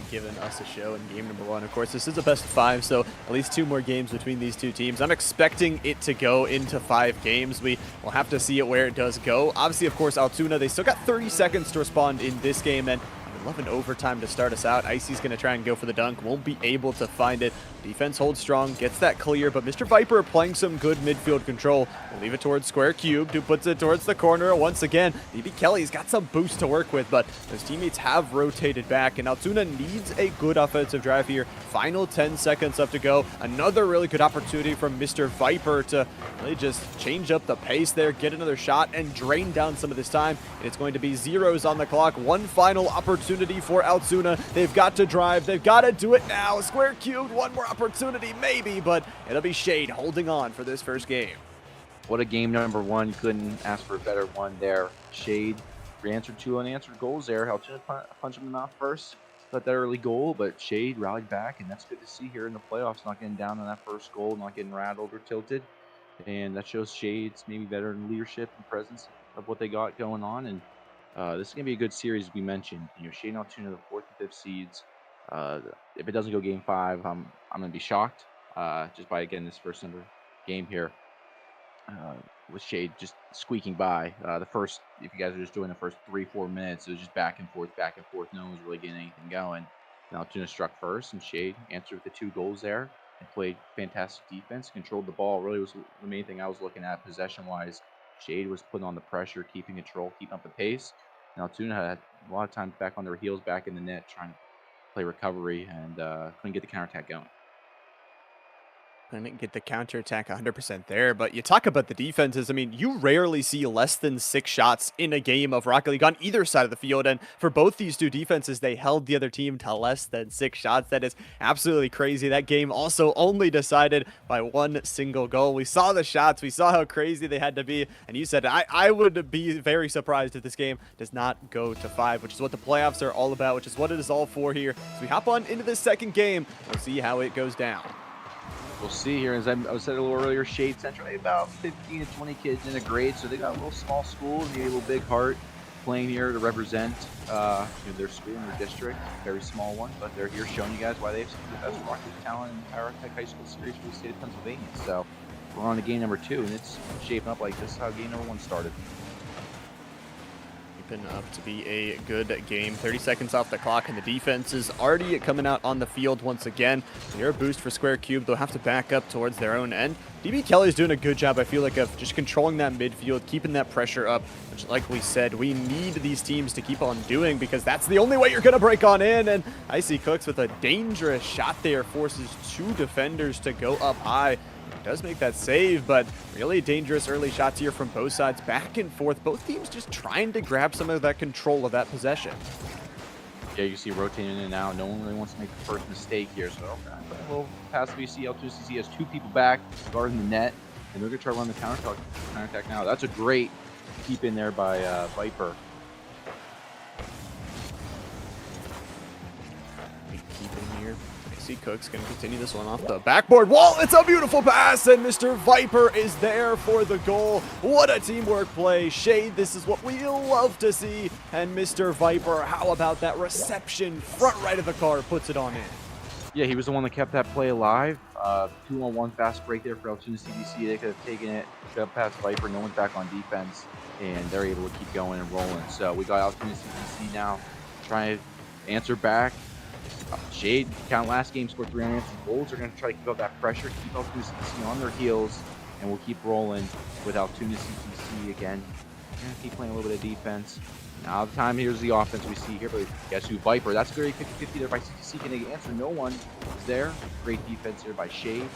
Giving us a show in game number 1. Of course, this is a best of 5, so at least 2 more games between these two teams. I'm expecting it to go into 5 games. We will have to see it where it does go. Obviously, of course, Altoona, they still got 30 seconds to respond in this game, and I would love an overtime to start us out. Icy's going to try and go for the dunk, won't be able to find it. Defense holds strong, gets that clear, but Mr. Viper playing some good midfield control. We'll leave it towards Square Cubed, who puts it towards the corner once again. DB Kelly's got some boost to work with, but his teammates have rotated back, and Altoona needs a good offensive drive here. Final 10 seconds left to go. Another really good opportunity from Mr. Viper to really just change up the pace there, get another shot, and drain down some of this time. It's going to be zeros on the clock. One final opportunity for Altoona. They've got to drive. They've got to do it now. Square Cubed, one more opportunity maybe, but it'll be Shade holding on for this first game. What a game number 1. Couldn't ask for a better one there. Shade answered 2 unanswered goals there. Altoona punched him in the mouth first. Got that early goal, but Shade rallied back, and that's good to see here in the playoffs. Not getting down on that first goal, not getting rattled or tilted. And that shows Shade's maybe veteran leadership and presence of what they got going on. And this is going to be a good series, as we mentioned. You know, Shade and Altoona, the 4th and 5th seeds. If it doesn't go game 5, I'm going to be shocked just by, again, this first number game here. With Shade just squeaking by. The first, if you guys are just doing the first 3-4 minutes, it was just back and forth. No one was really getting anything going. Now Altoona struck first, and Shade answered with the 2 goals there and played fantastic defense, controlled the ball. Really was the main thing I was looking at possession-wise. Shade was putting on the pressure, keeping control, keeping up the pace. And Altoona had a lot of times back on their heels, back in the net, trying to play recovery, and couldn't get the counterattack going. Couldn't get the counterattack 100% there, but you talk about the defenses. I mean, you rarely see less than 6 shots in a game of Rocket League on either side of the field, and for both these two defenses, they held the other team to less than 6 shots. That is absolutely crazy. That game also only decided by 1 single goal. We saw the shots, we saw how crazy they had to be, and you said I would be very surprised if this game does not go to 5, which is what the playoffs are all about, which is what it is all for here. So we hop on into this second game. We'll see how it goes down. We'll see here. As I said a little earlier, Shade Central, about 15 to 20 kids in a grade, so they got a little small school, maybe a little big heart, playing here to represent their school and their district. Very small one, but they're here showing you guys why they have some of the best Rocket League talent in the entire TEC High School series for the state of Pennsylvania. So we're on to game number 2, and it's shaping up like this is how game number 1 started. Up to be a good game. 30 seconds off the clock, and the defense is already coming out on the field once again. Here, a boost for Square Cube. They'll have to back up towards their own end. DB Kelly's doing a good job, I feel like, of just controlling that midfield, keeping that pressure up, which, like we said, we need these teams to keep on doing because that's the only way you're going to break on in. And Icy Cooks with a dangerous shot there forces 2 defenders to go up high. Does make that save, but really dangerous early shots here from both sides, back and forth. Both teams just trying to grab some of that control of that possession. Yeah, you see rotating in and out. No one really wants to make the first mistake here. So, okay, but a little pass VC. L2CC has 2 people back, guarding the net, and they're going to try to run the counterattack now. That's a great keep in there by Viper. Keep in here. Icy Cook's going to continue this one off the backboard wall. It's a beautiful pass, and Mr. Viper is there for the goal. What a teamwork play. Shade, this is what we love to see. And Mr. Viper, how about that reception? Front right of the car, puts it on in. Yeah, he was the one that kept that play alive. 2-on-1 fast break there for Altoona CBC. They could have taken it, got past Viper. No one's back on defense, and they're able to keep going and rolling. So we got Altoona CBC now trying to answer back. Shade, count last game, scored 3 unanswered goals. They're going to try to keep up that pressure, keep Altoona CBC on their heels, and we'll keep rolling with Altoona CBC again. We're going to keep playing a little bit of defense. Now the time, here's the offense we see here, but guess who? Viper. That's very 50-50 there by CBC. Can they answer? No one is there. Great defense here by Shade,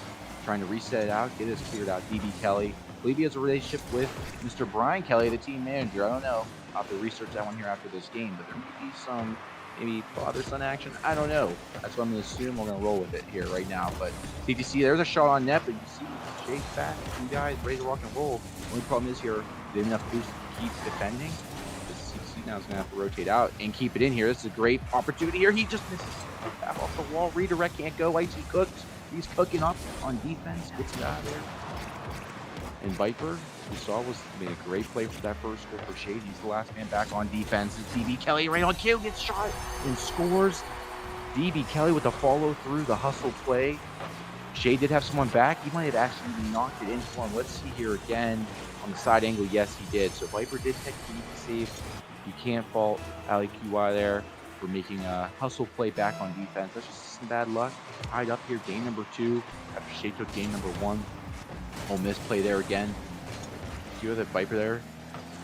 trying to reset it out, get this cleared out. DB Kelly believe he has a relationship with Mr. Brian Kelly, the team manager. I don't know. I'll have to research that one here after this game, but there may be some maybe father-son action. I don't know. That's what I'm going to assume. We're going to roll with it here right now. But CTC, there's a shot on net, but you see Shade's back, 2 guys ready to rock and roll. Only problem is here, they didn't have boost to keep defending. CTC now is going to have to rotate out and keep it in here. This is a great opportunity here. He just misses off the wall. Redirect can't go. Icy cooks. He's cooking up on defense. Gets it out of there. And Viper, we saw, made a great play for that first goal for Shade. He's the last man back on defense. It's DB Kelly right on cue, gets shot and scores. DB Kelly with the follow through, the hustle play. Shade did have someone back. He might have actually knocked it in for him. Let's see here again on the side angle. Yes, he did. So Viper did take the easy save. You can't fault Ali QY there for making a hustle play back on defense. That's just some bad luck. Tied up here, game number 2 after Shade took game number 1. Ole Miss play there again. See that Viper there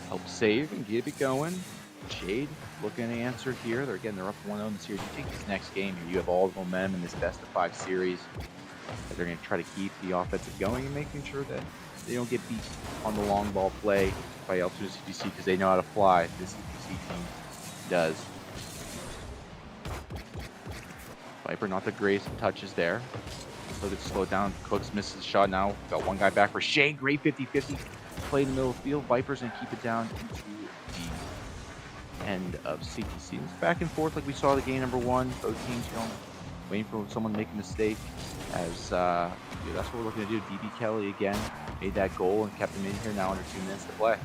help save and get it going. Shade looking to answer here. They're up 1-0 in the series. You take this next game here, you have all the momentum in this best of 5 series. They're going to try to keep the offensive going and making sure that they don't get beat on the long ball play by Altoona CTC because they know how to fly. This CTC team does. Viper not the greatest of touches there. So it's slowed down. Cooks misses the shot now. Got one guy back for Shade. Great 50-50 play in the middle of the field. Vipers and keep it down into the end of CTC. It's back and forth like we saw the game number 1. Both teams waiting for someone to make a mistake. As that's what we're looking to do. DB Kelly again made that goal and kept him in here now under 2 minutes to play.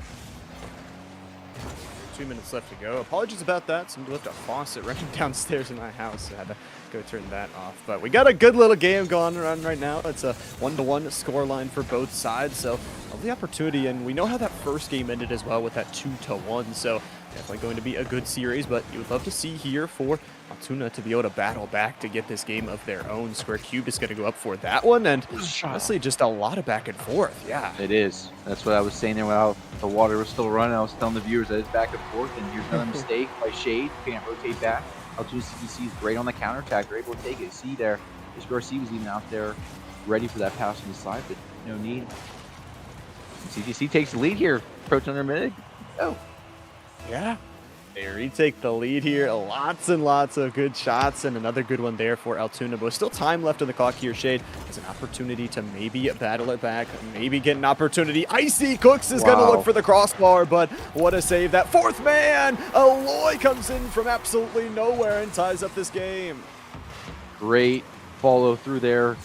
2 minutes left to go. Apologies about that. Somebody left a faucet running downstairs in my house. I had to go turn that off. But we got a good little game going on right now. It's a 1-1 score line for both sides. So lovely opportunity. And we know how that first game ended as well with that 2-1. So definitely going to be a good series. But you would love to see here for Altoona to be able to battle back to get this game of their own. Square Cube is going to go up for that one. And honestly, just a lot of back and forth. Yeah. It is. That's what I was saying there while the water was still running. I was telling the viewers that it's back and forth. And here's another mistake by Shade. Can't rotate back. Altoona CTC is great on the counterattack. They're able to take it. See there. Garcia was even out there ready for that pass on the side, but no need. CTC takes the lead here. Approaching under a minute. Oh. Yeah. They retake the lead here. Lots and lots of good shots, and another good one there for Altoona. But still time left on the clock here. Shade has an opportunity to maybe battle it back, maybe get an opportunity. Icy Cooks is going to look for the crossbar, but what a save. That 4th man, Aloy, comes in from absolutely nowhere and ties up this game. Great follow through there,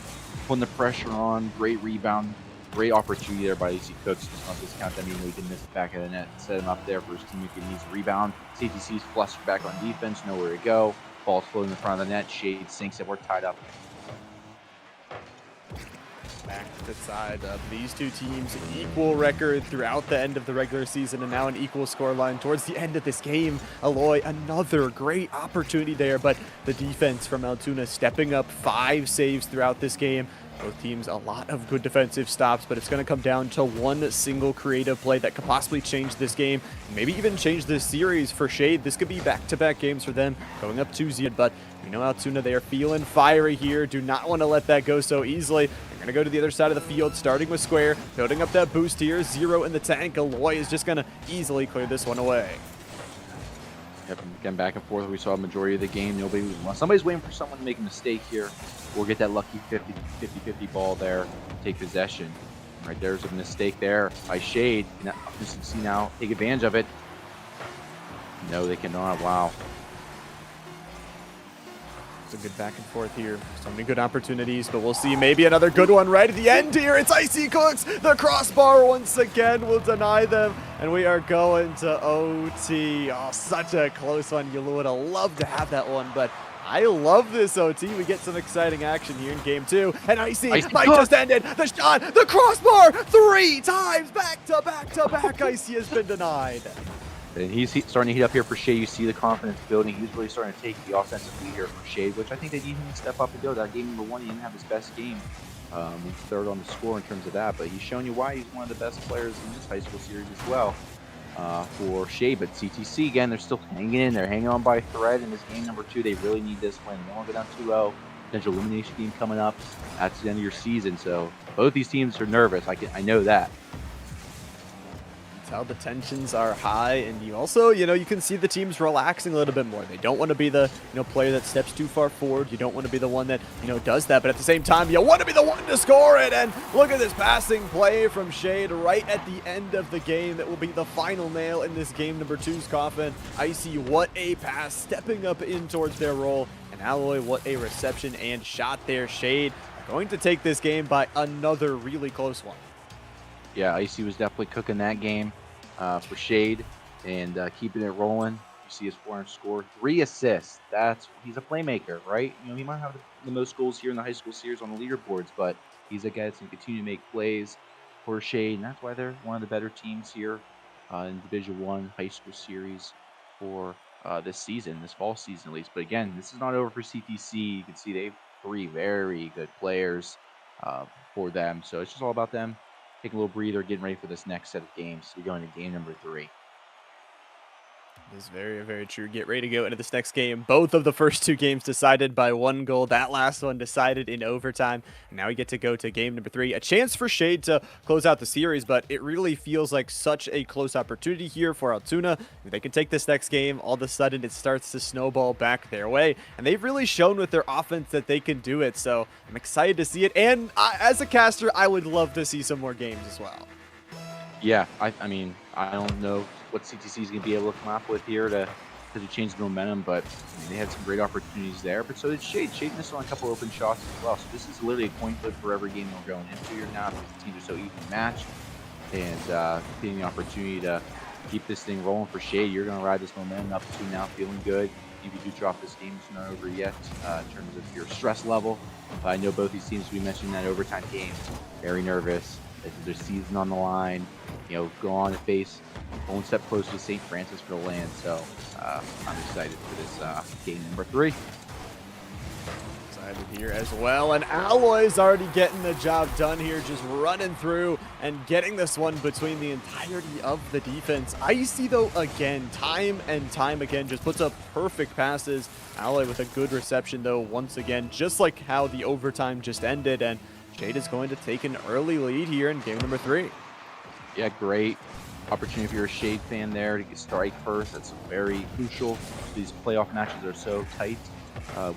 putting the pressure on. Great rebound. Great opportunity there by AC Cooks. Just not discount that. He can miss the back of the net. Set him up there for his team. He needs a rebound. CTC's flushed back on defense. Nowhere to go. Ball's floating in front of the net. Shade sinks it. We're tied up. Back to the side of these two teams. Equal record throughout the end of the regular season and now an equal score line towards the end of this game. Aloy, another great opportunity there, but the defense from Altoona stepping up. 5 saves throughout this game. Both teams, a lot of good defensive stops, but it's going to come down to one single creative play that could possibly change this game, maybe even change this series for Shade. This could be back-to-back games for them, going up 2-0, but we know Altoona, they are feeling fiery here. Do not want to let that go so easily. They're going to go to the other side of the field, starting with Square, building up that boost here. 0 in the tank. Aloy is just going to easily clear this one away. Yep, again, back and forth. We saw a majority of the game. Somebody's waiting for someone to make a mistake here. We'll get that lucky 50-50 ball there, take possession. Right there's a mistake there by Shade. See now, take advantage of it. No, they cannot. Wow. It's a good back and forth here. So many good opportunities, but we'll see maybe another good one right at the end here. It's Icy Cooks. The crossbar once again will deny them, and we are going to OT. Oh, such a close one. You would have loved to have that one, but I love this OT. We get some exciting action here in game 2. And Icy might just ended. The shot, the crossbar, 3 times back to back to back. Icy has been denied. And he's starting to heat up here for Shade. You see the confidence building. He's really starting to take the offensive lead here for Shade, which I think they need him to step up and go. That game number 1, he didn't have his best game. He's third on the score in terms of that, but he's shown you why he's one of the best players in this high school series as well for Shade. But CTC, again, they're still hanging in. They're hanging on by a thread in this game number 2. They really need this win. They want to go down 2-0. Potential elimination game coming up. That's the end of your season. So both these teams are nervous. I know that. Tell the tensions are high, and you also, you can see the teams relaxing a little bit more. They don't want to be the, player that steps too far forward. You don't want to be the one that, does that. But at the same time, you want to be the one to score it. And look at this passing play from Shade right at the end of the game. That will be the final nail in this game number 2's coffin. Icy, what a pass, stepping up in towards their role. And Alloy, what a reception and shot there. Shade going to take this game by another really close one. Yeah, Icy was definitely cooking that game for Shade and keeping it rolling. You see his 400 score, 3 assists. He's a playmaker, right? He might have the most goals here in the high school series on the leaderboards, but he's a guy that's going to continue to make plays for Shade, and that's why they're one of the better teams here in Division One high school series for this season, this fall season at least. But again, this is not over for CTC. You can see they have 3 very good players for them, so it's just all about them taking a little breather, getting ready for this next set of games. We're going to game number 3. It is very, very true. Get ready to go into this next game. Both of the first 2 games decided by 1 goal. That last one decided in overtime. And now we get to go to game number 3. A chance for Shade to close out the series, but it really feels like such a close opportunity here for Altoona. If they can take this next game, all of a sudden it starts to snowball back their way. And they've really shown with their offense that they can do it. So I'm excited to see it. And as a caster, I would love to see some more games as well. Yeah, I mean, I don't know what CTC is going to be able to come up with here to change the momentum, but they had some great opportunities there. But so did Shade. Shade missed on a couple open shots as well. So this is literally a coin flip for every game we're going into here now because the teams are so evenly matched. And getting the opportunity to keep this thing rolling for Shade, you're going to ride this momentum up to now feeling good. If you do drop this game, it's not over yet in terms of your stress level. I know both these teams, we mentioned that overtime game, very nervous. This is their season on the line. Go on to face one step closer to St. Francis for the land. So I'm excited for this game number 3. Excited here as well. And Alloy's already getting the job done here, just running through and getting this one between the entirety of the defense. Icy, though, again, time and time again, just puts up perfect passes. Alloy with a good reception, though, once again, just like how the overtime just ended. And Shade is going to take an early lead here in game number 3. Yeah, great opportunity if you're a Shade fan there to get strike first. That's very crucial. These playoff matches are so tight,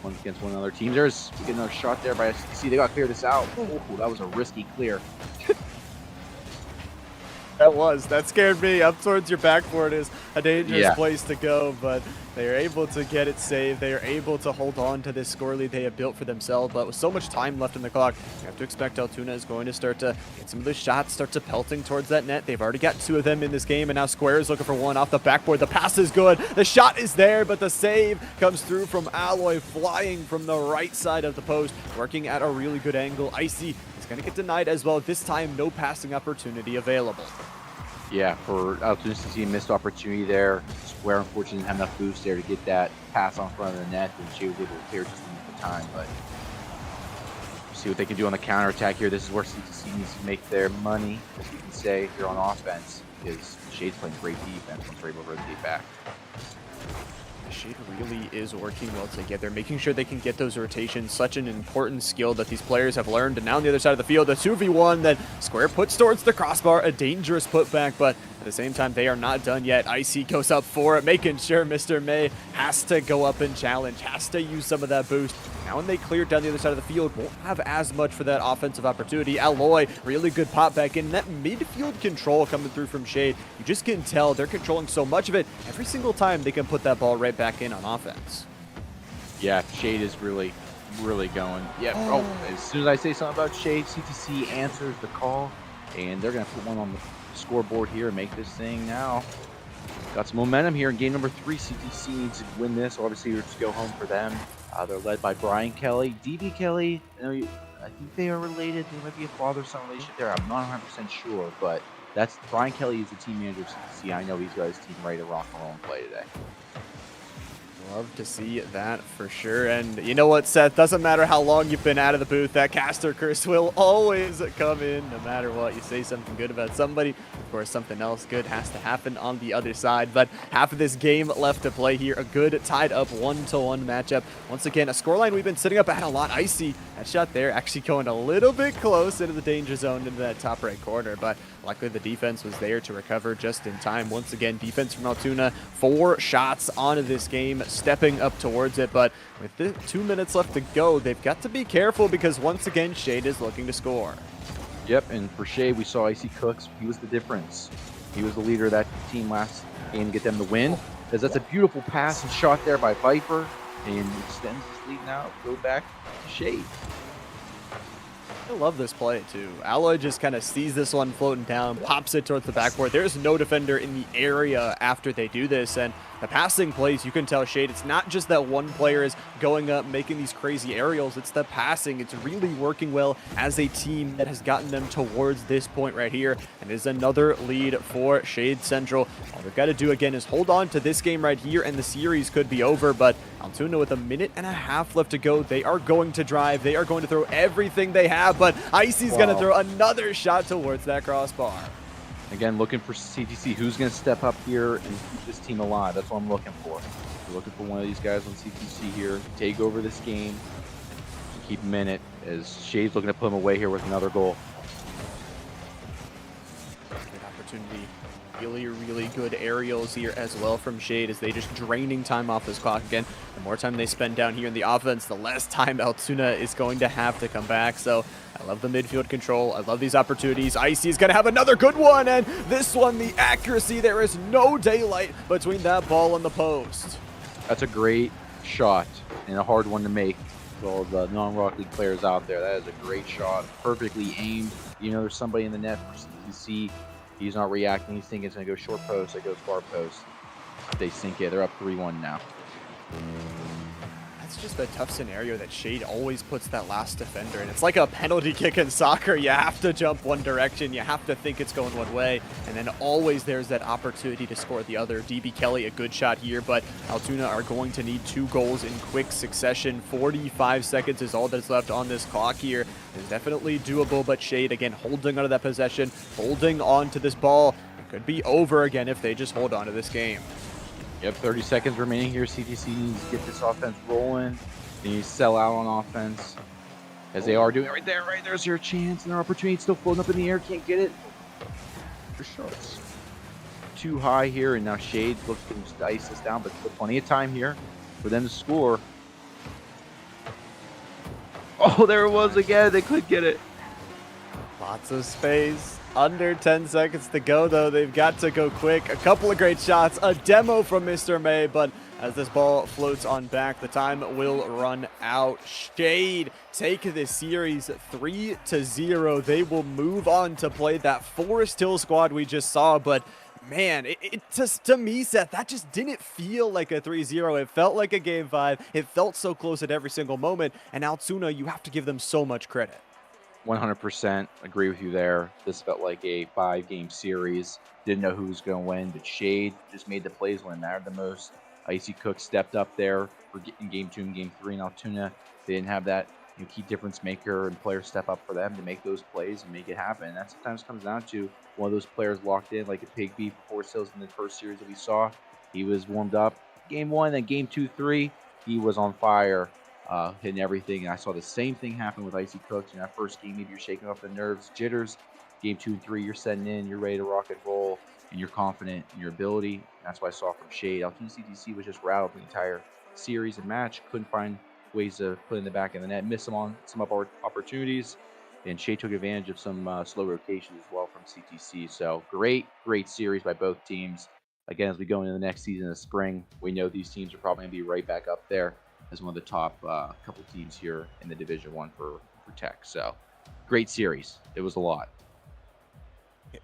one against one another teams. There's getting another shot there by STC. They got to clear this out. Oh, that was a risky clear. That scared me. Up towards your backboard is a dangerous place to go, but they are able to get it saved. They are able to hold on to this score lead they have built for themselves, but with so much time left in the clock, you have to expect Altoona is going to start to get some of those shots, start to pelting towards that net. They've already got 2 of them in this game, and now Square is looking for 1 off the backboard. The pass is good. The shot is there, but the save comes through from Alloy, flying from the right side of the post, working at a really good angle. Icy is going to get denied as well. This time, no passing opportunity available. Yeah, for Altoona CC, missed opportunity there. Square unfortunately didn't have enough boost there to get that pass on front of the net, and she was able to clear just in the time. But see what they can do on the counterattack here. This is where CTC needs to make their money, as we can say, here on offense, because Shade's playing great defense once we're able to rotate back. Shade really is working well together, making sure they can get those rotations. Such an important skill that these players have learned. And now on the other side of the field, a 2v1 that Square puts towards the crossbar, a dangerous putback, but at the same time, they are not done yet. Icy goes up for it, making sure Mr. May has to go up and challenge, has to use some of that boost. Now when they clear down the other side of the field, won't have as much for that offensive opportunity. Alloy, really good pop back in. That midfield control coming through from Shade, you just can tell they're controlling so much of it. Every single time they can put that ball right back in on offense. Yeah, Shade is really going. Yeah. Oh, as soon as I say something about Shade, CTC answers the call, and they're going to put one on the scoreboard here and make this thing now. Got some momentum here in game number 3. CTC needs to win this. Obviously, it's go home for them. They're led by Brian Kelly. DB Kelly, I think they are related. There might be a father-son relationship there. I'm not 100% sure, but Brian Kelly is the team manager of CTC. I know he's got his team ready to rock and roll and play today. Love to see that for sure. And you know what, Seth? Doesn't matter how long you've been out of the booth, that caster curse will always come in no matter what. You say something good about somebody, of course, something else good has to happen on the other side. But half of this game left to play here. A good tied up 1-1 matchup. Once again, a scoreline we've been sitting up at a lot. Icy That shot there actually going a little bit close into the danger zone into that top right corner, but luckily the defense was there to recover just in time. Once again, defense from Altoona, 4 shots onto this game, stepping up towards it, but with the 2 minutes left to go, they've got to be careful because once again, Shade is looking to score. Yep, and for Shade, we saw Icy Cooks. He was the difference. He was the leader of that team last game to get them the win. Because that's a beautiful pass and shot there by Viper, and extends his lead now. Go back to Shade. I love this play too. Alloy just kind of sees this one floating down, pops it towards the backboard. There's no defender in the area after they do this, and the passing plays, you can tell Shade, it's not just that one player is going up, making these crazy aerials, it's the passing. It's really working well as a team that has gotten them towards this point right here, and is another lead for Shade Central. All they've got to do again is hold on to this game right here, and the series could be over, but Altoona with 1.5 minutes left to go, they are going to drive, they are going to throw everything they have, but Icy's going to throw another shot towards that crossbar. Again, looking for CTC. Who's going to step up here and keep this team alive? That's what I'm looking for. We're looking for one of these guys on CTC here. Take over this game. Keep them in it as Shade's looking to put them away here with another goal. Good opportunity. Really, really good aerials here as well from Shade as they just draining time off this clock again. The more time they spend down here in the offense, the less time Altoona is going to have to come back. So I love the midfield control. I love these opportunities. Icy is going to have another good one, and this one, the accuracy, there is no daylight between that ball and the post. That's a great shot and a hard one to make for all the non-Rocket League players out there. That is a great shot, perfectly aimed. You know, there's somebody in the net for CTC. He's not reacting. He's thinking it's going to go short post. It goes far post. They sink it. They're up 3-1 now. That's just a tough scenario that Shade always puts that last defender in. It's like a penalty kick in soccer. You have to jump one direction. You have to think it's going one way. And then always there's that opportunity to score the other. DB Kelly, a good shot here, but Altoona are going to need 2 goals in quick succession. 45 seconds is all that's left on this clock here. It's definitely doable, but Shade, again, holding onto that possession, holding on to this ball. It could be over again if they just hold on to this game. Yep, 30 seconds remaining here. CTC needs to get this offense rolling. They need to sell out on offense, as they are doing right there. Right there's your chance and their opportunity. It's still floating up in the air. Can't get it. For shots. Too high here, and now Shade looking to ice this down, but still plenty of time here for them to score. Oh, there it was again. They could get it. Lots of space. Under 10 seconds to go, though. They've got to go quick. A couple of great shots. A demo from Mr. May, but as this ball floats on back, the time will run out. Shade take this series 3-0. They will move on to play that Forest Hill squad we just saw, but man, it just, to me, Seth, that just didn't feel like a 3-0. It felt like a Game 5. It felt so close at every single moment, and Altoona, you have to give them so much credit. 100% agree with you there. This felt like a 5-game series. Didn't know who was going to win, but Shade just made the plays when it mattered the most. Icy Cook stepped up there for in Game 2 and Game 3 in Altoona. They didn't have that key difference maker and players step up for them to make those plays and make it happen. And that sometimes comes down to one of those players locked in, like a Pig B for Forest Hills in the first series that we saw. He was warmed up Game 1, then Game 2, 3, he was on fire. Hitting everything, and I saw the same thing happen with Icy Cooks in that first game. Maybe you're shaking off the nerves, jitters. Game 2 and 3, you're setting in, you're ready to rock and roll, and you're confident in your ability. And that's what I saw from Shade. Altoona CTC was just rattled the entire series and match. Couldn't find ways to put in the back of the net, miss them on some opportunities, and Shade took advantage of some slow rotations as well from CTC. So great series by both teams. Again, as we go into the next season in the spring, we know these teams are probably going to be right back up there as one of the top couple teams here in the Division 1 for TEC. So great series. It was a lot.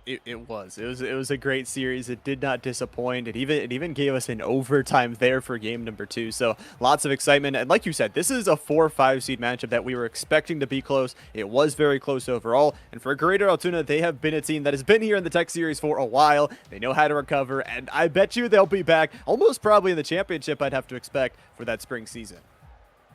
It was a great series. It did not disappoint. It even gave us an overtime there for game number 2. So lots of excitement. And like you said, this is a 4-5 seed matchup that we were expecting to be close. It was very close overall. And for Greater Altoona, they have been a team that has been here in the TEC series for a while. They know how to recover, and I bet you they'll be back almost probably in the championship, I'd have to expect, for that spring season.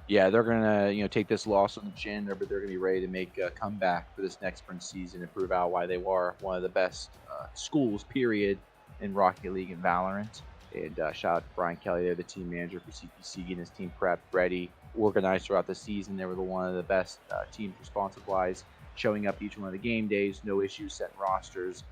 Yeah, they're gonna take this loss on the chin, but they're gonna be ready to make a comeback for this next spring season and prove out why they were one of the best schools, period, in Rocket League and Valorant. And shout out to Brian Kelly there, the team manager for CPC, getting his team prepped, ready, organized throughout the season. They were one of the best teams responsive-wise, showing up each one of the game days, no issues setting rosters.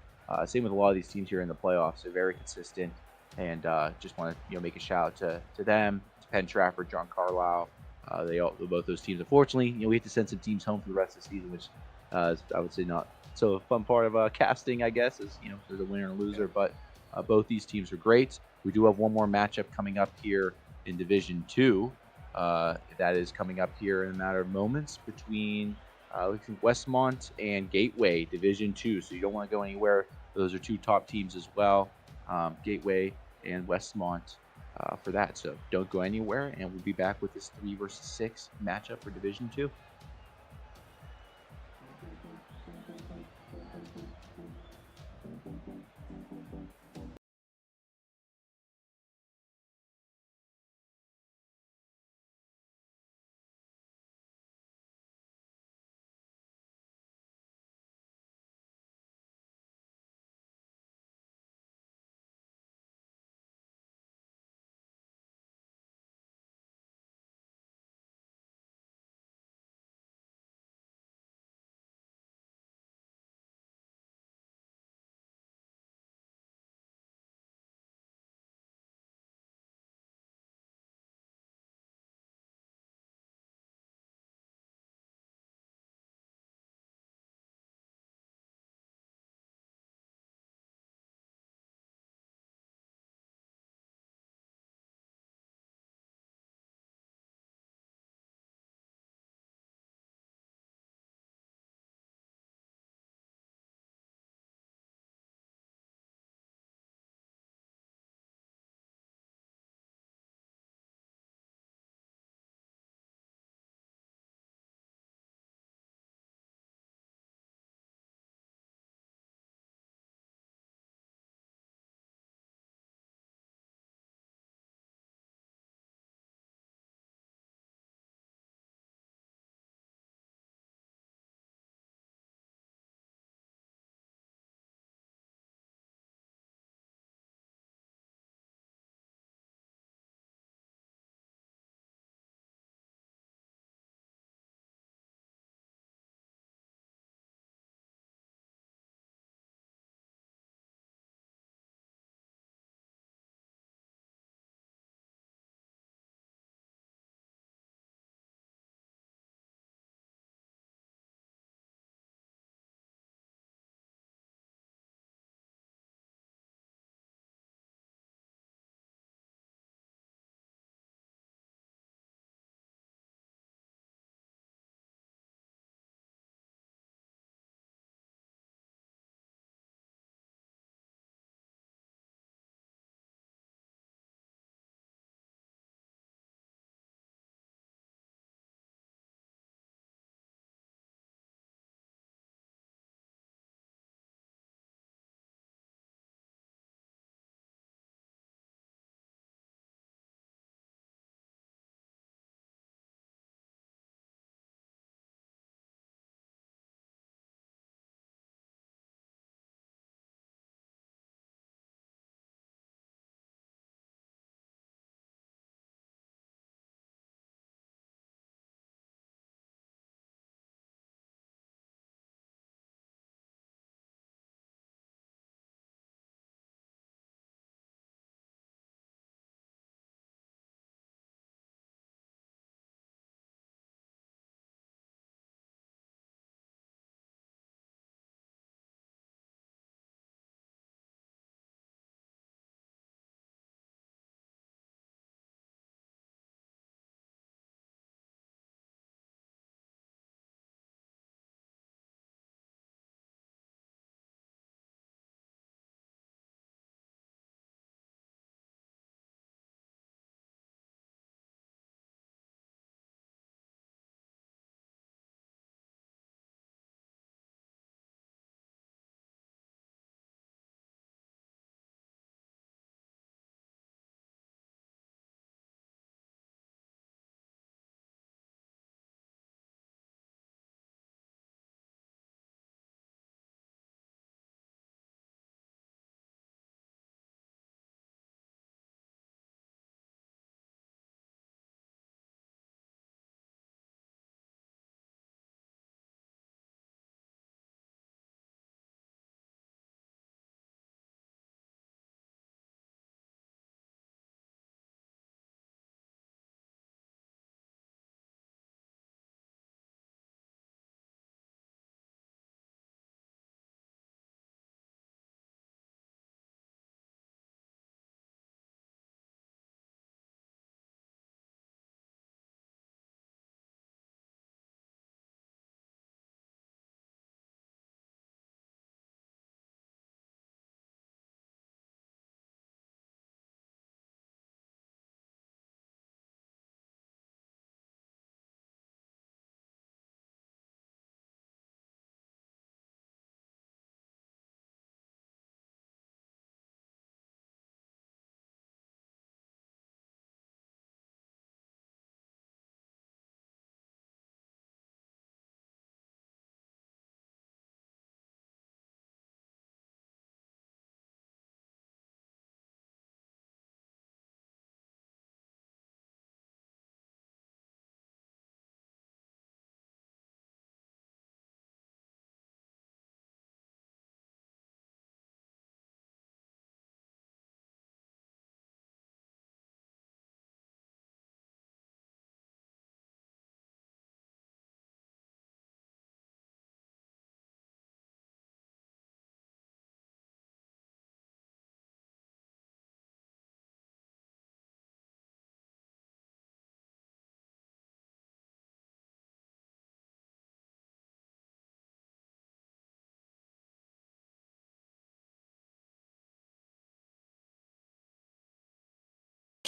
Same with a lot of these teams here in the playoffs. They're very consistent, and just want to make a shout out to them, to Penn Trafford, John Carlisle. Both those teams. Unfortunately, we have to send some teams home for the rest of the season, which is, I would say, not so a fun part of casting. I guess is there's a winner and a loser, but both these teams are great. We do have one more matchup coming up here in Division Two. That is coming up here in a matter of moments between Westmont and Gateway, Division Two. So you don't want to go anywhere. Those are two top teams as well, Gateway and Westmont, for that. So don't go anywhere, and we'll be back with this 3 versus 6 matchup for Division Two.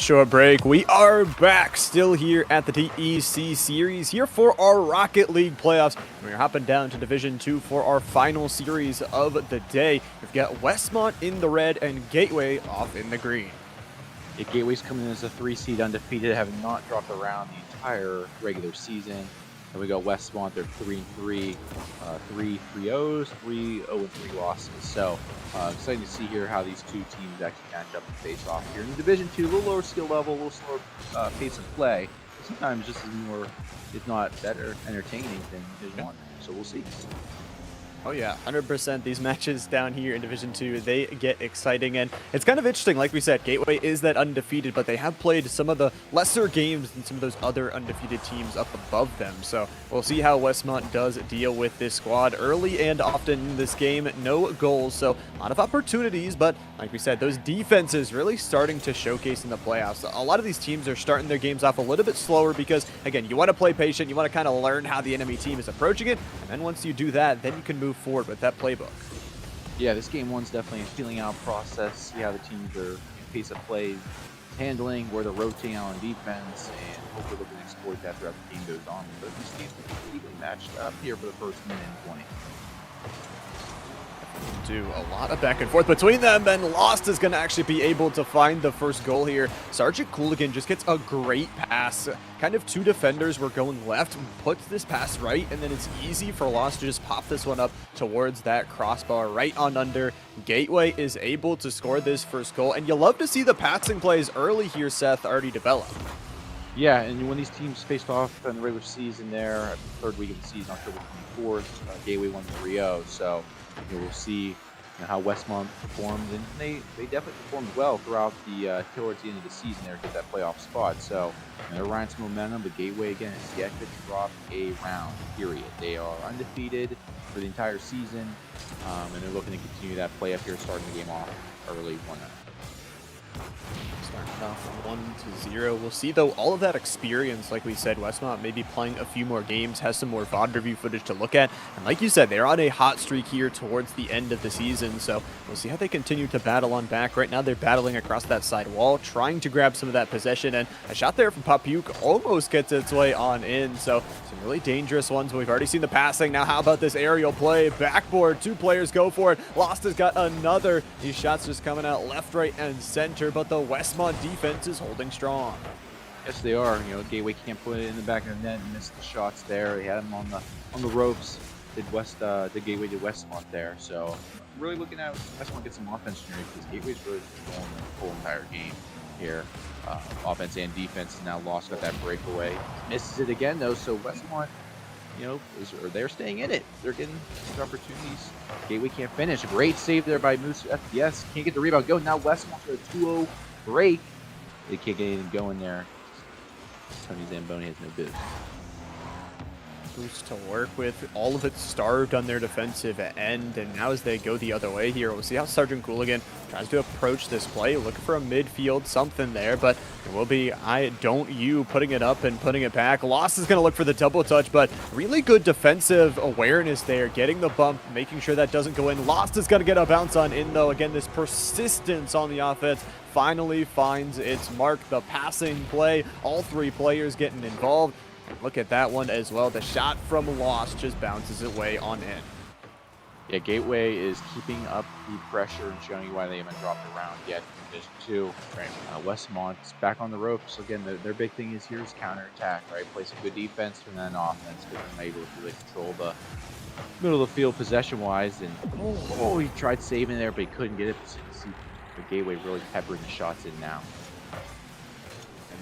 Short break. We are back, still here at the TEC series, here for our Rocket League playoffs. We're hopping down to Division 2 for our final series of the day. We've got Westmont in the red and Gateway off in the green. Yeah, Gateway's coming in as a 3 seed undefeated, having not dropped around the entire regular season. And we got Westmont, they're 3-3, 3-3-0s, 3-0-3 losses. So exciting to see here how these two teams actually match up and face off here. In Division 2, a little lower skill level, a little slower pace of play. But sometimes just as more, if not better, entertaining than Division 1. So we'll see. Oh yeah, 100%. These matches down here in Division 2, they get exciting, and it's kind of interesting. Like we said, Gateway is that undefeated, but they have played some of the lesser games than some of those other undefeated teams up above them. So we'll see how Westmont does deal with this squad early and often in this game. No goals, so a lot of opportunities, but like we said, those defenses really starting to showcase in the playoffs. A lot of these teams are starting their games off a little bit slower because, again, you want to play patient, you want to kind of learn how the enemy team is approaching it, and then once you do that, then you can move forward with that playbook. Yeah, this game one's definitely a feeling out process. See how the teams are pace of play, handling, where they're rotating on defense, and hopefully they can exploit that throughout the game goes on. But these teams are evenly matched up here for the first minute and 20. Do a lot of back and forth between them, and Lost is going to actually be able to find the first goal here. Sergeant Cooligan just gets a great pass. Kind of two defenders were going left, puts this pass right, and then it's easy for Lost to just pop this one up towards that crossbar right on under. Gateway is able to score this first goal, and you love to see the passing plays early here, Seth, already develop. Yeah, and when these teams faced off in the regular season there, at the third week of the season, October 24th, Gateway won 3-0, so we'll see how Westmont performed, and they definitely performed well throughout the towards the end of the season there to get that playoff spot. So they're riding some momentum, but Gateway again is yet to drop a round. Period. They are undefeated for the entire season, and they're looking to continue that play up here, starting the game off early 1-0. Starting off 1-0. We'll see, though, all of that experience, like we said, Westmont maybe playing a few more games, has some more VOD review footage to look at. And like you said, they're on a hot streak here towards the end of the season. So we'll see how they continue to battle on back. Right now, they're battling across that side wall, trying to grab some of that possession. And a shot there from Papuke almost gets its way on in. So some really dangerous ones. We've already seen the passing. Now, how about this aerial play? Backboard, two players go for it. Lost has got another. These shots just coming out left, right, and center. But the Westmont defense is holding strong. Yes, they are. Gateway can't put it in the back of the net and missed the shots there. They had them on the ropes. Did Gateway did Westmont there. So really looking at Westmont get some offense generation because Gateway's really controlling the whole entire game here. Offense and defense is now Lost got that breakaway. Misses it again though. So Westmont, they're staying in it. They're getting these opportunities. Gateway can't finish. Great save there by Moose FPS. Can't get the rebound go. Now Westmont got a 2-0 break. They can't get anything going there. Tony Zamboni has no boost. Boost to work with. All of it starved on their defensive end, and now as they go the other way here, we'll see how Sergeant Cooligan tries to approach this play, looking for a midfield something there, but it will be I don't you putting it up and putting it back. Lost is going to look for the double touch, but really good defensive awareness there, getting the bump, making sure that doesn't go in. Lost is going to get a bounce on in, though. Again, this persistence on the offense finally finds its mark. The passing play, all three players getting involved. Look at that one as well. The shot from Lost just bounces away on in. Yeah, Gateway is keeping up the pressure and showing you why they haven't dropped around yet in Division 2. Right. Westmont's back on the ropes. Again, their big thing is here is counterattack, right? Play some good defense and then offense because they're able to really control the middle of the field possession-wise. And he tried saving there, but he couldn't get it. So you see the Gateway really peppering the shots in now.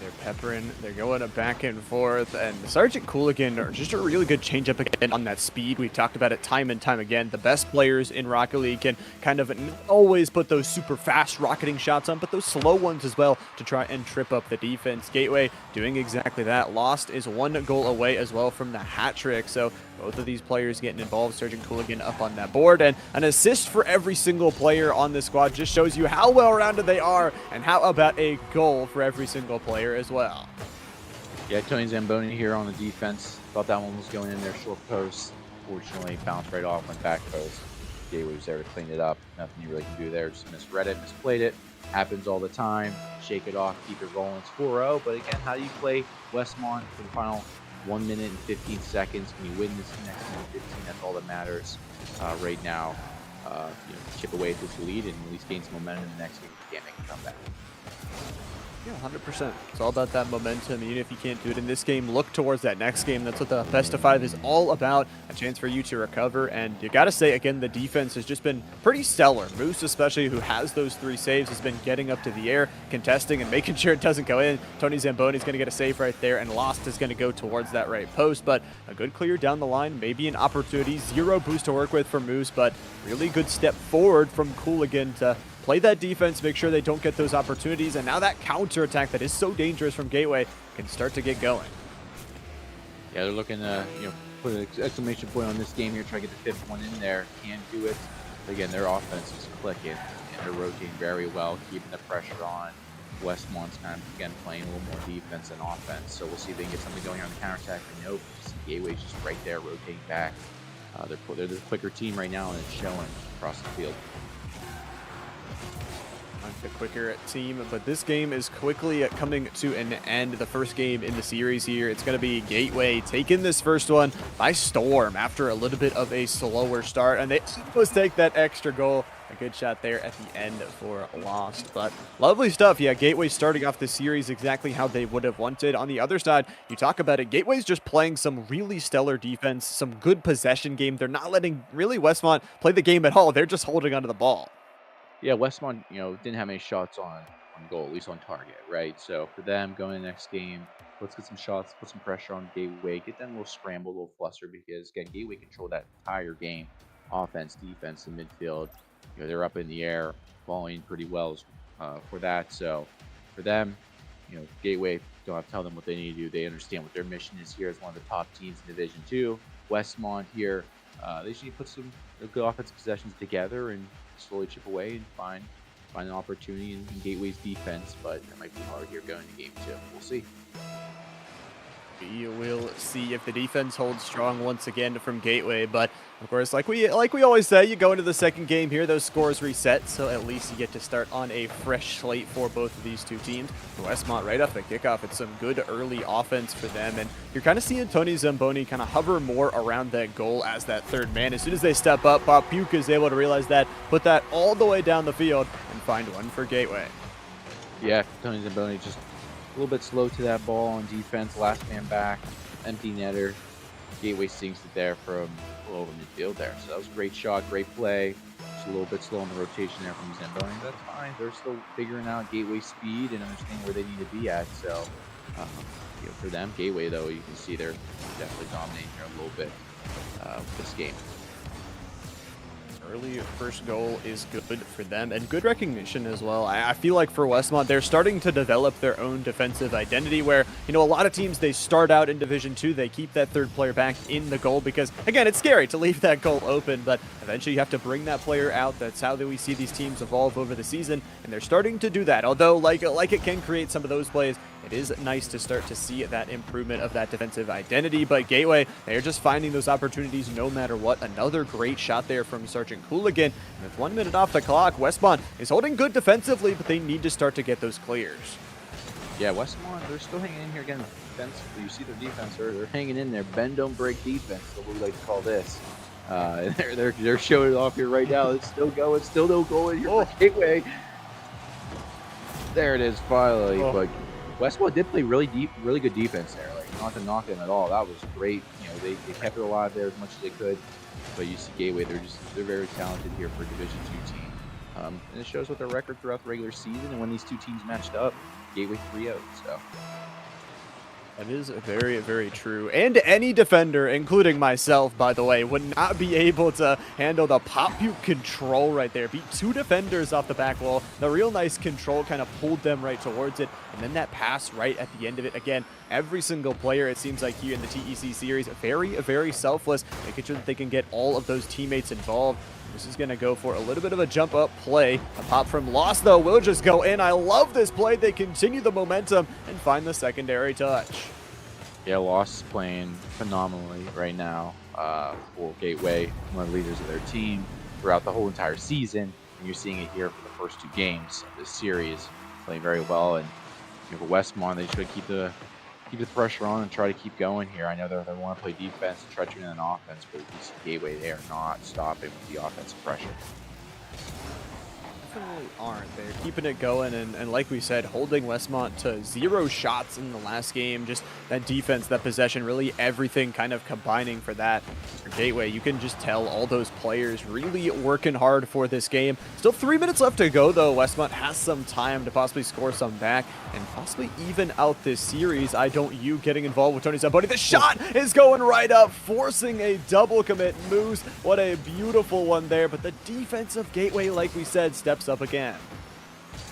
They're peppering, they're going back and forth, and Sergeant Cooligan are just a really good changeup again on that speed. We've talked about it time and time again. The best players in Rocket League can kind of always put those super fast rocketing shots on, but those slow ones as well to try and trip up the defense. Gateway doing exactly that. Lost is one goal away as well from the hat trick, so both of these players getting involved. Sergeant Cooligan up on that board, and an assist for every single player on this squad just shows you how well-rounded they are, and how about a goal for every single player as well. Yeah, Tony Zamboni here on the defense. Thought that one was going in there short post. Fortunately, bounced right off, went back post. Gateway was there to clean it up. Nothing you really can do there. Just misread it, misplayed it. Happens all the time. Shake it off, keep it rolling. It's 4-0. But again, how do you play Westmont for the final 1 minute and 15 seconds? Can you win this next minute 15? That's all that matters right now. Chip away at this lead and at least gain some momentum in the next game. You can't make a comeback. Yeah, 100%. It's all about that momentum. Even if you can't do it in this game, look towards that next game. That's what the best of 5 is all about. A chance for you to recover. And you got to say, again, the defense has just been pretty stellar. Moose, especially, who has those 3 saves, has been getting up to the air, contesting, and making sure it doesn't go in. Tony Zamboni's going to get a save right there, and Lost is going to go towards that right post. But a good clear down the line, maybe an opportunity. 0 boost to work with for Moose, but really good step forward from Cooligan to play that defense, make sure they don't get those opportunities, and now that counter attack that is so dangerous from Gateway can start to get going. Yeah, they're looking to put an exclamation point on this game here, try to get the 5th one in there. Can't do it. But again, their offense is clicking, and they're rotating very well, keeping the pressure on. Westmont's kind of, again, playing a little more defense than offense, so we'll see if they can get something going on the counter attack. We know Gateway's just right there, rotating back. They're the quicker team right now, and it's showing across the field. The quicker team, but this game is quickly coming to an end. The first game in the series here, it's going to be Gateway taking this first one by storm after a little bit of a slower start, and they almost take that extra goal. A good shot there at the end for Lost, but lovely stuff. Yeah, Gateway starting off the series exactly how they would have wanted. On the other side, you talk about it, Gateway's just playing some really stellar defense, some good possession game. They're not letting really Westmont play the game at all. They're just holding onto the ball. Yeah, Westmont, didn't have any shots on goal, at least on target, right? So for them going to the next game, let's get some shots, put some pressure on Gateway, get them a little scrambled, a little flustered, because again, Gateway controlled that entire game, offense, defense, and midfield. They're up in the air, balling pretty well for that. So for them, Gateway, don't have to tell them what they need to do. They understand what their mission is here as one of the top teams in Division 2. Westmont here, they just need to put some good offensive possessions together and slowly chip away and find an opportunity in Gateway's defense, but it might be hard here going to game 2. We'll see. We will see if the defense holds strong once again from Gateway, but of course, like we always say, you go into the second game here, those scores reset, so at least you get to start on a fresh slate for both of these two teams. For Westmont, right off the kickoff, it's some good early offense for them, and you're kind of seeing Tony Zamboni kind of hover more around that goal as that third man. As soon as they step up, Bob Puke is able to realize that, put that all the way down the field, and find one for Gateway. Yeah, Tony Zamboni just a little bit slow to that ball on defense, last man back, empty netter. Gateway sinks it there from over midfield there. So that was a great shot, great play. Just a little bit slow in the rotation there from Zamboni. That's fine. They're still figuring out Gateway speed and understanding where they need to be at. So for them, Gateway, though, you can see they're definitely dominating here a little bit this game. Early first goal is good for them, and good recognition as well. I feel like for Westmont, they're starting to develop their own defensive identity where, a lot of teams, they start out in Division 2, they keep that third player back in the goal because, again, it's scary to leave that goal open, but eventually you have to bring that player out. That's how we see these teams evolve over the season, and they're starting to do that. Although, like it can create some of those plays, it is nice to start to see that improvement of that defensive identity, but Gateway, they're just finding those opportunities no matter what. Another great shot there from Sergeant Cooligan. And with 1 minute off the clock, Westmont is holding good defensively, but they need to start to get those clears. Yeah, Westmont, they're still hanging in here again defensively. You see their defense, they're hanging in there. Bend, don't break defense, is what we like to call this. They're showing it off here right now. It's still going, still no goal in here for Gateway. There it is, finally. Oh. But Westmont did play really good defense there. Like, not to knock them at all. That was great. They kept it alive there as much as they could. But you see Gateway, they're very talented here for a Division 2 team. And it shows with their record throughout the regular season. And when these two teams matched up, Gateway 3-0. So that is very, very true. And any defender, including myself, by the way, would not be able to handle the pop puke control right there. Beat 2 defenders off the back wall. The real nice control kind of pulled them right towards it. And then that pass right at the end of it. Again, every single player, it seems like here in the TEC series, very, very selfless, making sure that they can get all of those teammates involved. This is going to go for a little bit of a jump up play. A pop from Lost, though, will just go in. I love this play. They continue the momentum and find the secondary touch. yeah, Lost is playing phenomenally right now for Gateway, one of the leaders of their team. throughout the whole entire season, and you're seeing it here for the first 2 games of this series, playing very well. And for Westmont, they should keep the pressure on and try to keep going here. I know they want to play defense and try to tune in an offense, but we see Gateway, they are not stopping with the offensive pressure. Definitely aren't. They're keeping it going, and like we said, holding Westmont to 0 shots in the last game. Just that defense, that possession, really everything kind of combining for that. For Gateway, you can just tell all those players really working hard for this game. Still 3 minutes left to go, though. Westmont has some time to possibly score some back and possibly even out this series. I don't you getting involved with Tony Zamboni. The shot is going right up, forcing a double commit. Moose, what a beautiful one there, but the defense of Gateway, like we said, steps up again.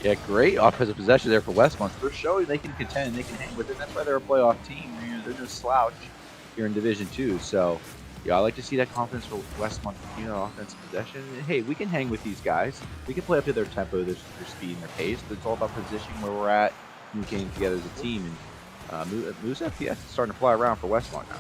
Yeah, great offensive possession there for Westmont. They're showing they can contend, they can hang with it. That's why they're a playoff team. They're no slouch here in Division 2. So, yeah, I like to see that confidence for Westmont, offensive possession. And, hey, we can hang with these guys. We can play up to their tempo, their speed, and their pace. But it's all about positioning where we're at, communicating together as a team. And Moose FPS is starting to fly around for Westmont now.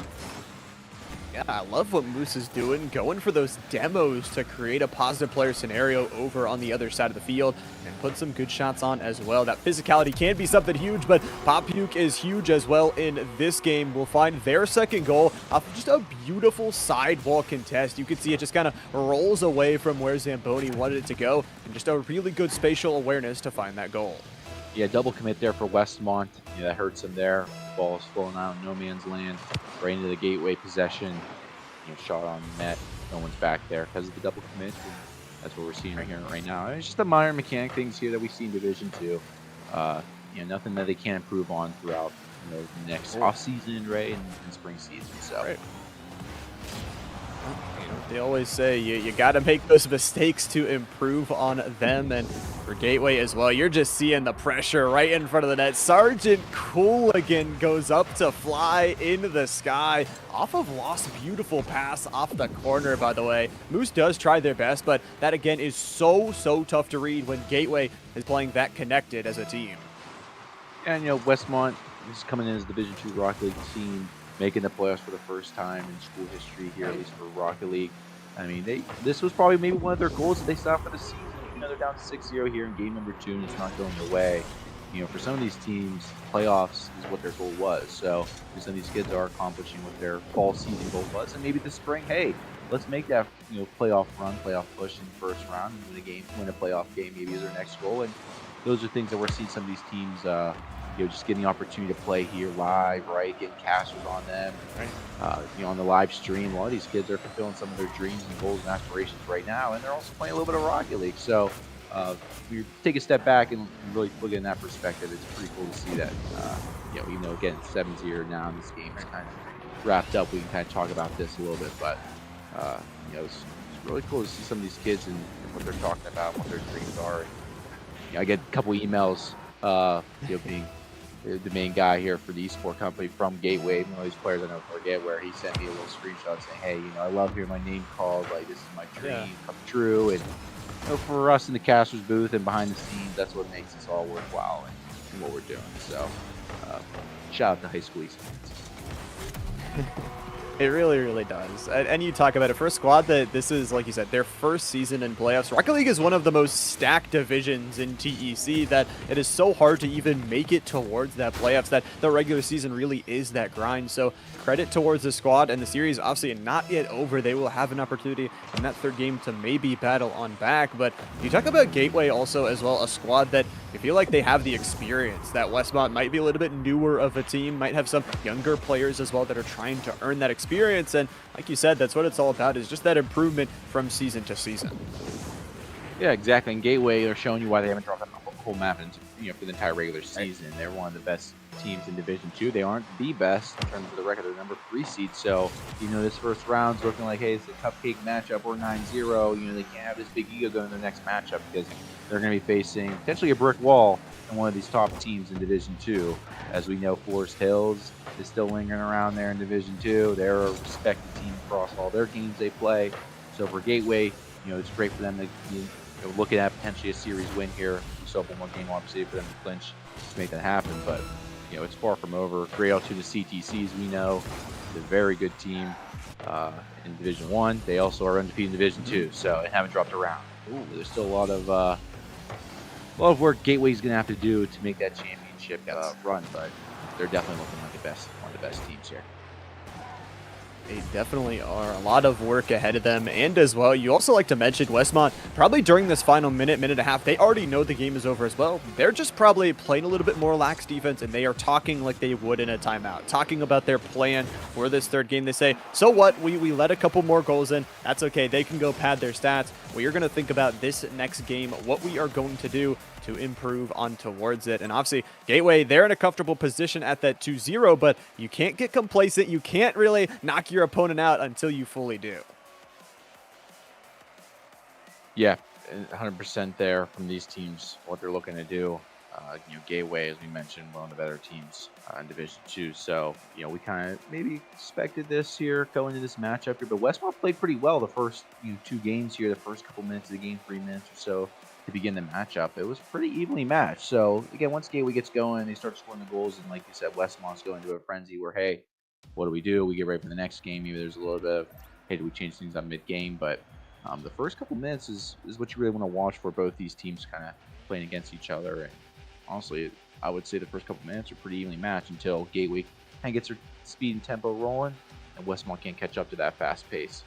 Yeah, I love what Moose is doing, going for those demos to create a positive player scenario over on the other side of the field and put some good shots on as well. That physicality can be something huge, but Pop Puke is huge as well in this game. We'll find their second goal off just a beautiful sidewall contest. You can see it just kind of rolls away from where Zamboni wanted it to go, and just a really good spatial awareness to find that goal. Yeah, double commit there for Westmont. That hurts them there. Ball's falling out, no man's land, right into the Gateway possession. Shot on net. No one's back there because of the double commit. And that's what we're seeing right now. It's just the minor mechanic things here that we see in Division 2. Nothing that they can't improve on throughout the next off season, right, and spring season. So. Right. They always say you got to make those mistakes to improve on them, and for Gateway as well, you're just seeing the pressure right in front of the net. Sergeant Cooligan goes up to fly into the sky off of Lost. Beautiful pass off the corner, by the way. Moose does try their best, but that again is so tough to read when Gateway is playing that connected as a team. And Westmont is coming in as Division 2 Rocket League team, making the playoffs for the first time in school history here, at least for Rocket League. I mean, this was probably maybe one of their goals that they set for the season. They're down 6-0 here in game number 2, and it's not going their way. For some of these teams, playoffs is what their goal was. So some of these kids are accomplishing what their fall season goal was, and maybe this spring, hey, let's make that playoff run, playoff push in the first round, and win a playoff game. Maybe is their next goal, and those are things that we're seeing some of these teams. Just getting the opportunity to play here live, right? Getting casters on them, right? On the live stream. A lot of these kids are fulfilling some of their dreams and goals and aspirations right now, and they're also playing a little bit of Rocket League. So, we take a step back and really look at it in that perspective. It's pretty cool to see that. Even though again it's 7-0 now, and this game is kind of wrapped up, we can kind of talk about this a little bit. But it's really cool to see some of these kids and what they're talking about, what their dreams are. And, I get a couple emails, being the main guy here for the esport company from Gateway. One of these players I don't forget, where he sent me a little screenshot saying, "Hey, I love hearing my name called. Like, this is my dream come true." And for us in the caster's booth and behind the scenes, that's what makes this all worthwhile and what we're doing. So, shout out to high school esports. It really does. And you talk about it, for a squad that this is, like you said, their first season in playoffs. Rocket League is one of the most stacked divisions in TEC that it is so hard to even make it towards that playoffs, that the regular season really is that grind. So credit towards the squad, and the series obviously not yet over. They will have an opportunity in that third game to maybe battle on back. But you talk about Gateway also as well, a squad that you feel like they have the experience, that Westmont might be a little bit newer of a team, might have some younger players as well that are trying to earn that experience. And like you said, that's what it's all about, is just that improvement from season to season. Yeah, exactly. And Gateway are showing you why they haven't dropped the whole map for the entire regular season. They're one of the best teams in Division 2. They aren't the best in terms of the record. They're number 3 seed. So, this first round's looking like, hey, it's a cupcake matchup. We're 9-0. They can't have this big ego going into the next matchup because they're going to be facing potentially a brick wall in one of these top teams in Division 2. As we know, Forest Hills is still lingering around there in Division 2. They're a respected team across all their games they play. So for Gateway, it's great for them to be looking at potentially a series win here. We still have one more game, obviously, for them to clinch to make that happen. But it's far from over. Great opportunity to CTCs. We know a very good team in Division 1. They also are undefeated in Division 2, so they haven't dropped a round. Ooh, there's still a lot of work Gateway's going to have to do to make that championship run, but they're definitely looking like one of the best teams here. They definitely are. A lot of work ahead of them. And as well, you also like to mention Westmont, probably during this final minute and a half, they already know the game is over as well. They're just probably playing a little bit more lax defense, and they are talking like they would in a timeout, talking about their plan for this third game. They say, so what? We let a couple more goals in. That's okay. They can go pad their stats. We are going to think about this next game, what we are going to do to improve on towards it. And obviously, Gateway, they're in a comfortable position at that 2-0, but you can't get complacent. You can't really knock your opponent out until you fully do. Yeah, 100% there from these teams, what they're looking to do. Gateway, as we mentioned, one of the better teams in Division 2. So, we kind of maybe expected this here going into this matchup here. But Westmont played pretty well the first 2 games here, the first couple minutes of the game, 3 minutes or so to begin the matchup. It was pretty evenly matched. So, again, once Gateway gets going, they start scoring the goals. And like you said, Westmont's going into a frenzy where, hey, what do? We get ready for the next game. Maybe there's a little bit of, hey, do we change things up mid-game? But the first couple minutes is what you really want to watch for both these teams kind of playing against each other. And honestly, I would say the first couple minutes are pretty evenly matched until Gateway kind of gets their speed and tempo rolling, and Westmont can't catch up to that fast pace.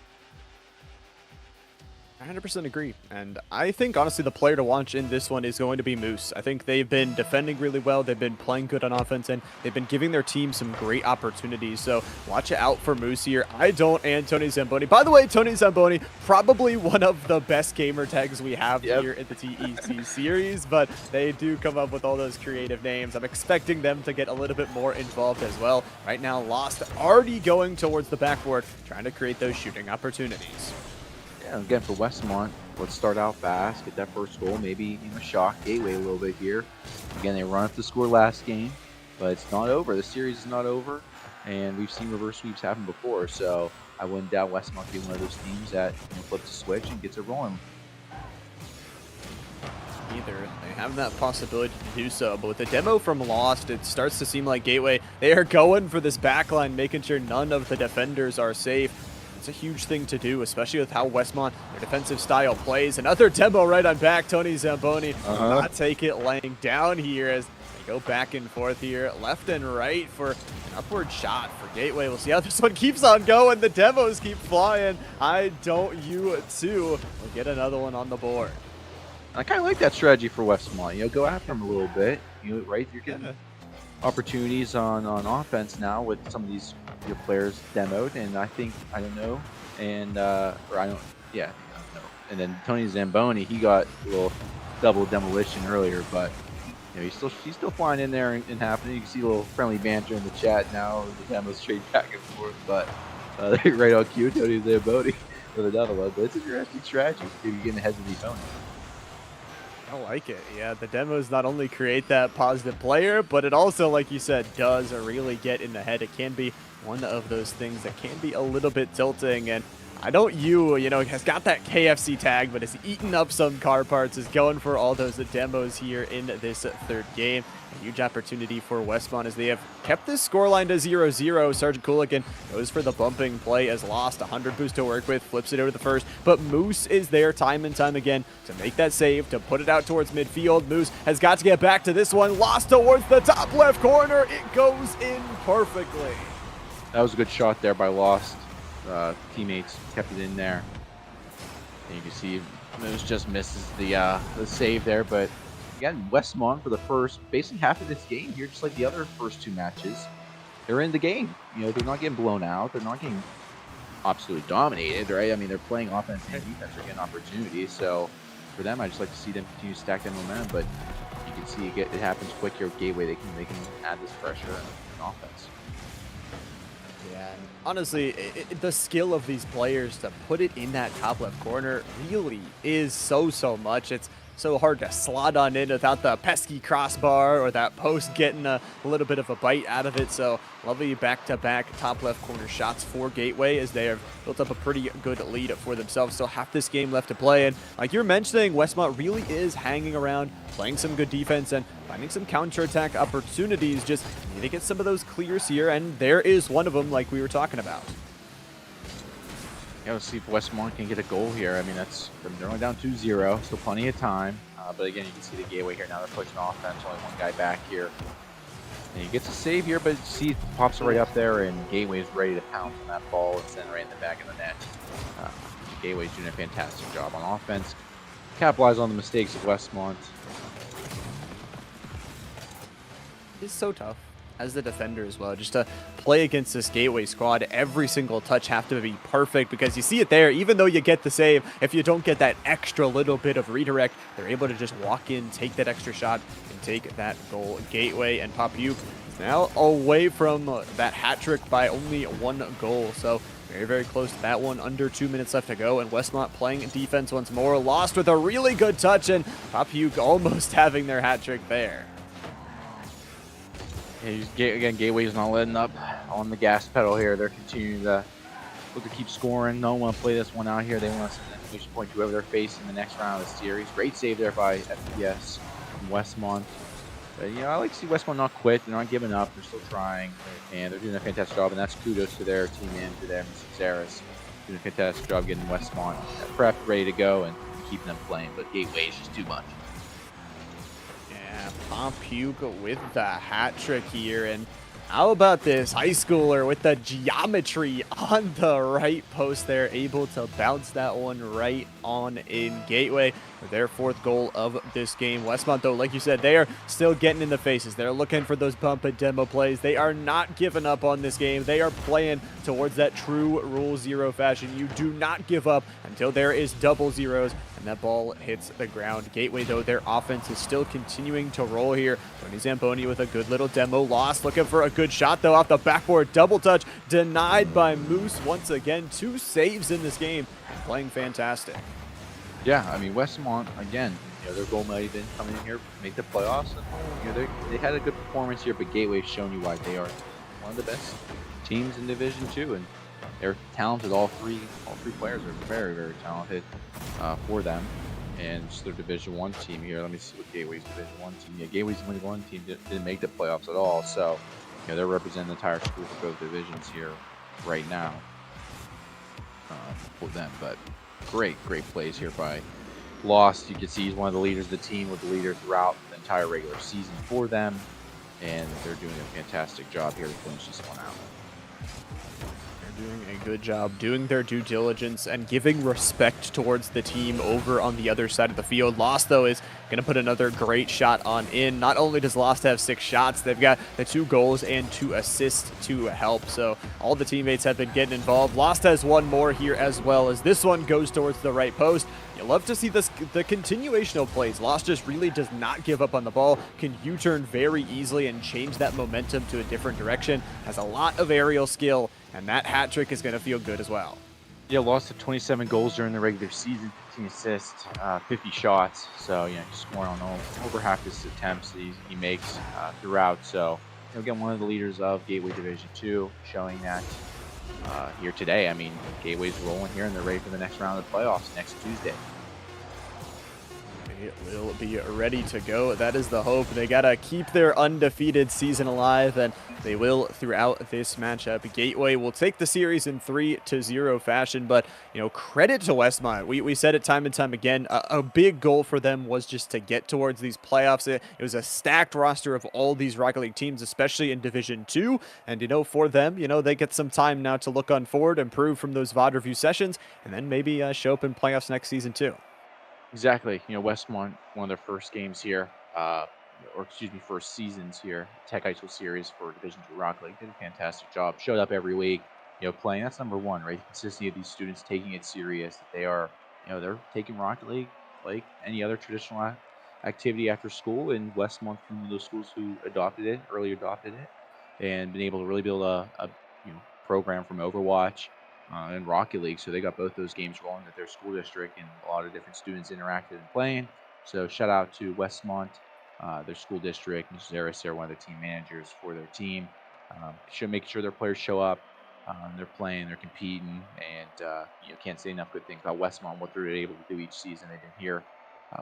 100% agree. And I think, honestly, the player to watch in this one is going to be Moose. I think they've been defending really well. They've been playing good on offense, and they've been giving their team some great opportunities. So watch out for Moose here. And Tony Zamboni. By the way, Tony Zamboni, probably one of the best gamer tags we have here at the TEC series, but they do come up with all those creative names. I'm expecting them to get a little bit more involved as well. Right now, Lost already going towards the backboard, trying to create those shooting opportunities. Yeah, again, for Westmont, let's start out fast, get that first goal, maybe shock Gateway a little bit here. Again, they run up the score last game, but it's not over. The series is not over, and we've seen reverse sweeps happen before, so I wouldn't doubt Westmont being one of those teams that flips a switch and gets it rolling. Either. They have that possibility to do so, but with the demo from Lost, it starts to seem like Gateway, they are going for this backline, making sure none of the defenders are safe. It's a huge thing to do, especially with how Westmont, their defensive style plays. Another demo right on back. Tony Zamboni will not take it, laying down here as they go back and forth here, left and right for an upward shot for Gateway. We'll see how this one keeps on going. The demos keep flying. You too will get another one on the board. I kind of like that strategy for Westmont. Go after them a little bit. Right? You're getting opportunities on offense now with some of these your players demoed, and I don't know. And And then Tony Zamboni, he got a little double demolition earlier, but he's still flying in there and happening. You can see a little friendly banter in the chat now. The demos trade back and forth, but they're right on cue. Tony Zamboni with another one, but it's an interesting strategy if you get ahead of the opponent. I like it. Yeah, the demos not only create that positive player, but it also, like you said, does really get in the head. It can be one of those things that can be a little bit tilting. And has got that KFC tag, but has eaten up some car parts, is going for all those demos here in this third game. A huge opportunity for Westmont as they have kept this scoreline to 0-0. Sergeant Cooligan goes for the bumping play as Lost. 100 boost to work with, flips it over the first, but Moose is there time and time again to make that save, to put it out towards midfield. Moose has got to get back to this one. Lost towards the top left corner. It goes in perfectly. That was a good shot there by Lost. Teammates kept it in there. And you can see Moose just misses the save there, but again, Westmont for the first, basically half of this game here, just like the other first 2 matches, they're in the game. They're not getting blown out. They're not getting absolutely dominated, right? I mean, they're playing offense and defense. They're getting opportunities. So for them, I just like to see them continue to stack that momentum. But you can see it happens quick here with Gateway. They can add this pressure and offense. Yeah, and honestly, the skill of these players to put it in that top left corner really is so much. It's so hard to slot on in without the pesky crossbar or that post getting a little bit of a bite out of it. So lovely back-to-back top left corner shots for Gateway as they have built up a pretty good lead for themselves. Still half this game left to play. And like you're mentioning, Westmont really is hanging around, playing some good defense and finding some counterattack opportunities. Just need to get some of those clears here, and there is one of them like we were talking about. Yeah, let's see if Westmont can get a goal here. I mean, they're only down 2-0, still plenty of time. But again, you can see the Gateway here. Now they're pushing offense, only one guy back here. And he gets a save here, but see, it pops right up there, and Gateway is ready to pounce on that ball and send it right in the back of the net. Gateway's doing a fantastic job on offense. Capitalize on the mistakes of Westmont. It's so tough as the defender as well, just to play against this Gateway squad. Every single touch have to be perfect because you see it there. Even though you get the save, if you don't get that extra little bit of redirect, they're able to just walk in, take that extra shot, and take that goal. Gateway and Papiuk is now away from that hat trick by only one goal. So very, very close to that one. Under 2 minutes left to go, and Westmont playing defense once more. Lost with a really good touch, and Papiuk almost having their hat trick there. Again, Gateway's not letting up on the gas pedal here. They're continuing to look to keep scoring. No one want to play this one out here. They want to send an exclamation point to whoever they're facing in the next round of the series. Great save there by FPS from Westmont. But, I like to see Westmont not quit. They're not giving up. They're still trying, and they're doing a fantastic job. And that's kudos to their team manager there, Mr. Zaris, doing a fantastic job getting Westmont prepped, ready to go, and keeping them playing. But Gateway is just too much. Papiuk with the hat trick here, and how about this high schooler with the geometry on the right post there, able to bounce that one right on in. Gateway with their fourth goal of this game. Westmont, though, like you said, they are still getting in the faces. They're looking for those bump and demo plays. They are not giving up on this game. They are playing towards that true Rule Zero fashion. You do not give up until there is double zeros and that ball hits the ground. Gateway, though, their offense is still continuing to roll here. Tony Zamboni with a good little demo. Lost, looking for a good shot, though, off the backboard. Double touch denied by Moose once again. 2 saves in this game. Playing fantastic. Yeah, I mean, Westmont, again, their goal might have been coming in here, make the playoffs. And, they had a good performance here, but Gateway's shown you why they are one of the best teams in Division 2, and they're talented. All three players are very, very talented for them. And it's their Division 1 team here. Let me see what Gateway's Division 1 team. Yeah, Gateway's Division 1 team didn't make the playoffs at all. So, they're representing the entire school for both divisions here right now for them. But great plays here by Lost. You can see he's one of the leaders of the team, with the leader throughout the entire regular season for them. And they're doing a fantastic job here to finish this one out. Doing a good job doing their due diligence and giving respect towards the team over on the other side of the field. Lost, though, is going to put another great shot on in. Not only does Lost have 6 shots, they've got the 2 goals and 2 assists to help. So all the teammates have been getting involved. Lost has one more here as well, as this one goes towards the right post. You love to see the continuation of plays. Lost just really does not give up on the ball, can U-turn very easily and change that momentum to a different direction. Has a lot of aerial skill, and that hat trick is going to feel good as well. Yeah, Lost to 27 goals during the regular season, 15 assists, 50 shots. So, scoring on over half his attempts that he makes throughout. So, again, one of the leaders of Gateway Division 2, showing that here today. I mean, Gateway's rolling here, and they're ready for the next round of the playoffs next Tuesday. It will be ready to go. That is the hope. They got to keep their undefeated season alive, and they will throughout this matchup. Gateway will take the series in 3-0 fashion, but, credit to Westmont. We said it time and time again. A big goal for them was just to get towards these playoffs. It was a stacked roster of all these Rocket League teams, especially in Division 2, and, for them, they get some time now to look on forward, improve from those VOD review sessions, and then maybe show up in playoffs next season too. Exactly. Westmont, one of their first games here, first seasons here, TEC High School series for Division 2 Rocket League, did a fantastic job. Showed up every week, playing. That's number one, right? The consistency of these students taking it serious. That they are, they're taking Rocket League like any other traditional activity after school. And Westmont's one of those schools who early adopted it, and been able to really build a program from Overwatch and Rocket League. So they got both those games rolling at their school district, and a lot of different students interacted and playing. So shout out to Westmont, their school district, Mrs. Harris, they're one of the team managers for their team. Should make sure their players show up. They're playing, they're competing, and can't say enough good things about Westmont, what they're able to do each season. They've been here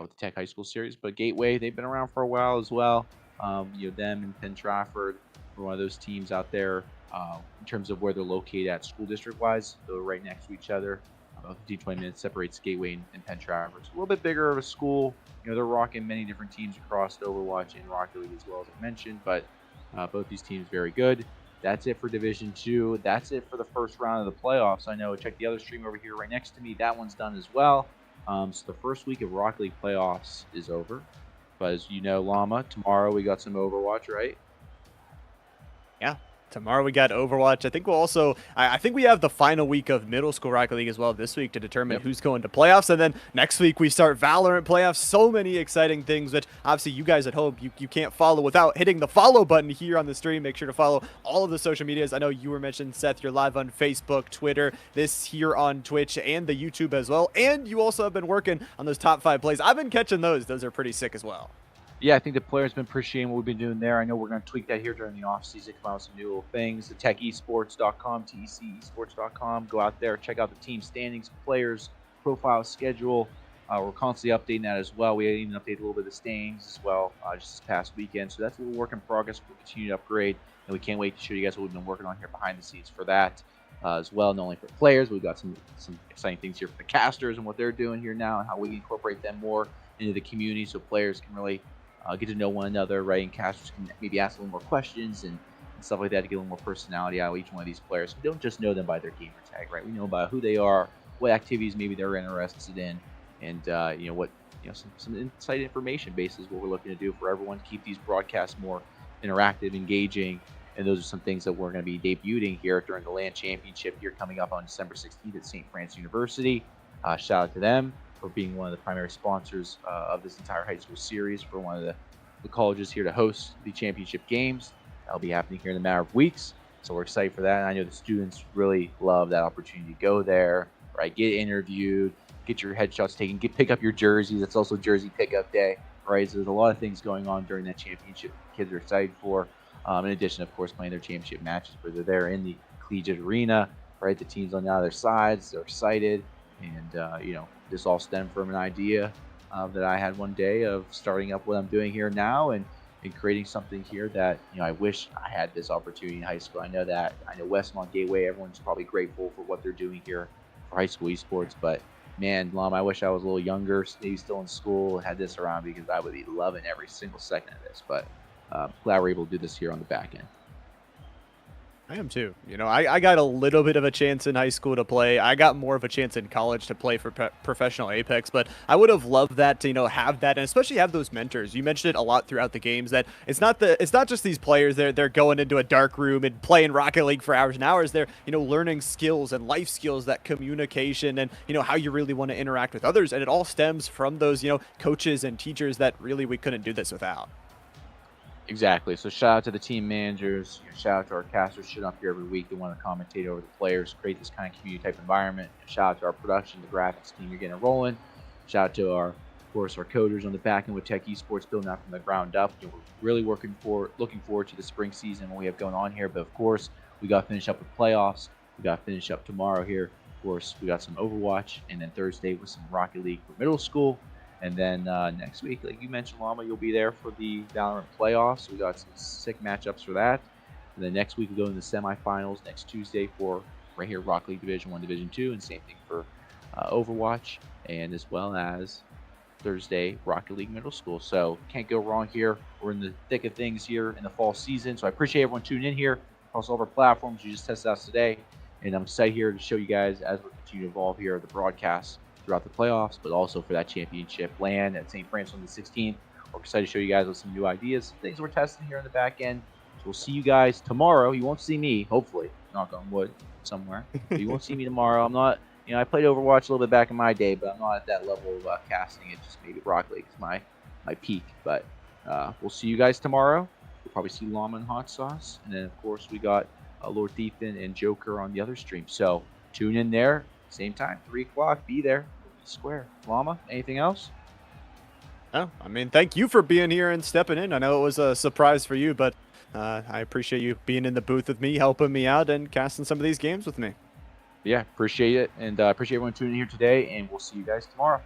with the Tech High School Series, but Gateway, they've been around for a while as well. Them and Penn Trafford were one of those teams out there in terms of where they're located at school district wise. They're right next to each other. About 15, 20 minutes separates Gateway and Penn Trafford. It's a little bit bigger of a school. They're rocking many different teams across Overwatch and Rocket League as well, as I mentioned, but both these teams very good. That's it for Division 2. That's it for the first round of the playoffs. I know, check the other stream over here right next to me. That one's done as well. So the first week of Rocket League playoffs is over. But as you know, Llama, tomorrow we got some Overwatch, right? Yeah. Tomorrow we got Overwatch. I think we'll also, I think we have the final week of middle school Rocket League as well this week to determine who's going to playoffs. And then next week we start Valorant playoffs. So many exciting things that obviously you guys at home, you can't follow without hitting the follow button here on the stream. Make sure to follow all of the social medias. I know you were mentioned, Seth, you're live on Facebook, Twitter, this here on Twitch and the YouTube as well. And you also have been working on those top 5 plays. I've been catching those. Those are pretty sick as well. Yeah, I think the players have been appreciating what we've been doing there. I know we're going to tweak that here during the offseason, come out with some new little things. The TechEsports.com, TECEsports.com. Go out there, check out the team standings, players, profile, schedule. We're constantly updating that as well. We even updated a little bit of the standings as well just this past weekend. So that's a little work in progress. We'll continue to upgrade, and we can't wait to show you guys what we've been working on here behind the scenes for that as well. Not only for players, we've got some exciting things here for the casters and what they're doing here now and how we can incorporate them more into the community so players can really get to know one another, right? And casters can maybe ask a little more questions and stuff like that to get a little more personality out of each one of these players. We don't just know them by their gamer tag, right? We know about who they are, what activities maybe they're interested in, and some inside information basis what we're looking to do for everyone to keep these broadcasts more interactive, engaging, and those are some things that we're going to be debuting here during the LAN Championship here coming up on December 16th at St. Francis University. Shout out to them for being one of the primary sponsors of this entire high school series for one of the colleges here to host the championship games. That'll be happening here in a matter of weeks. So we're excited for that. And I know the students really love that opportunity to go there, right? Get interviewed, get your headshots taken, pick up your jerseys. It's also jersey pickup day, right? So there's a lot of things going on during that championship kids are excited for. In addition, of course, playing their championship matches where they're there in the collegiate arena, right? The team's on the other sides. They're excited. And, this all stemmed from an idea that I had one day of starting up what I'm doing here now and creating something here that, I wish I had this opportunity in high school. I know that. I know Westmont Gateway, everyone's probably grateful for what they're doing here for high school esports. But, man, Lom, I wish I was a little younger, maybe still in school, had this around because I would be loving every single second of this. But glad we're able to do this here on the back end. I am too. I got a little bit of a chance in high school to play. I got more of a chance in college to play for professional Apex, but I would have loved that to, have that and especially have those mentors. You mentioned it a lot throughout the games that it's not just these players they're going into a dark room and playing Rocket League for hours and hours. They're, learning skills and life skills, that communication and, how you really want to interact with others. And it all stems from those, coaches and teachers that really we couldn't do this without. Exactly. So shout out to the team managers. Shout out to our casters shooting up here every week. They want to commentate over the players, create this kind of community type environment. Shout out to our production, the graphics team, you're getting it rolling. Shout out to our coders on the back end with Tech Esports building out from the ground up. We're really looking forward to the spring season, what we have going on here. But of course, we got to finish up with playoffs. We got to finish up tomorrow here. Of course, we got some Overwatch, and then Thursday with some Rocket League for middle school. And then next week, like you mentioned, Llama, you'll be there for the Valorant playoffs. We got some sick matchups for that. And then next week, we go into the semifinals next Tuesday for right here, Rocket League Division 1, Division 2, and same thing for Overwatch, and as well as Thursday, Rocket League Middle School. So can't go wrong here. We're in the thick of things here in the fall season. So I appreciate everyone tuning in here across all of our platforms. You just tested us today. And I'm excited here to show you guys as we continue to evolve here the broadcast throughout the playoffs, but also for that championship LAN at St. Francis on the 16th. We're excited to show you guys with some new ideas, things we're testing here on the back end. So we'll see you guys tomorrow. You won't see me, hopefully, knock on wood somewhere. But you won't see me tomorrow. I'm not, I played Overwatch a little bit back in my day, but I'm not at that level of casting. It just maybe Rocket League is my peak. But we'll see you guys tomorrow. We'll probably see Llama and Hot Sauce. And then, of course, we got Lord Ethan and Joker on the other stream. So tune in there. Same time, 3 o'clock. Be there. Square. Llama, anything else? Oh, I mean, thank you for being here and stepping in. I know it was a surprise for you, but I appreciate you being in the booth with me, helping me out, and casting some of these games with me. Yeah, appreciate it, and appreciate everyone tuning in here today, and we'll see you guys tomorrow.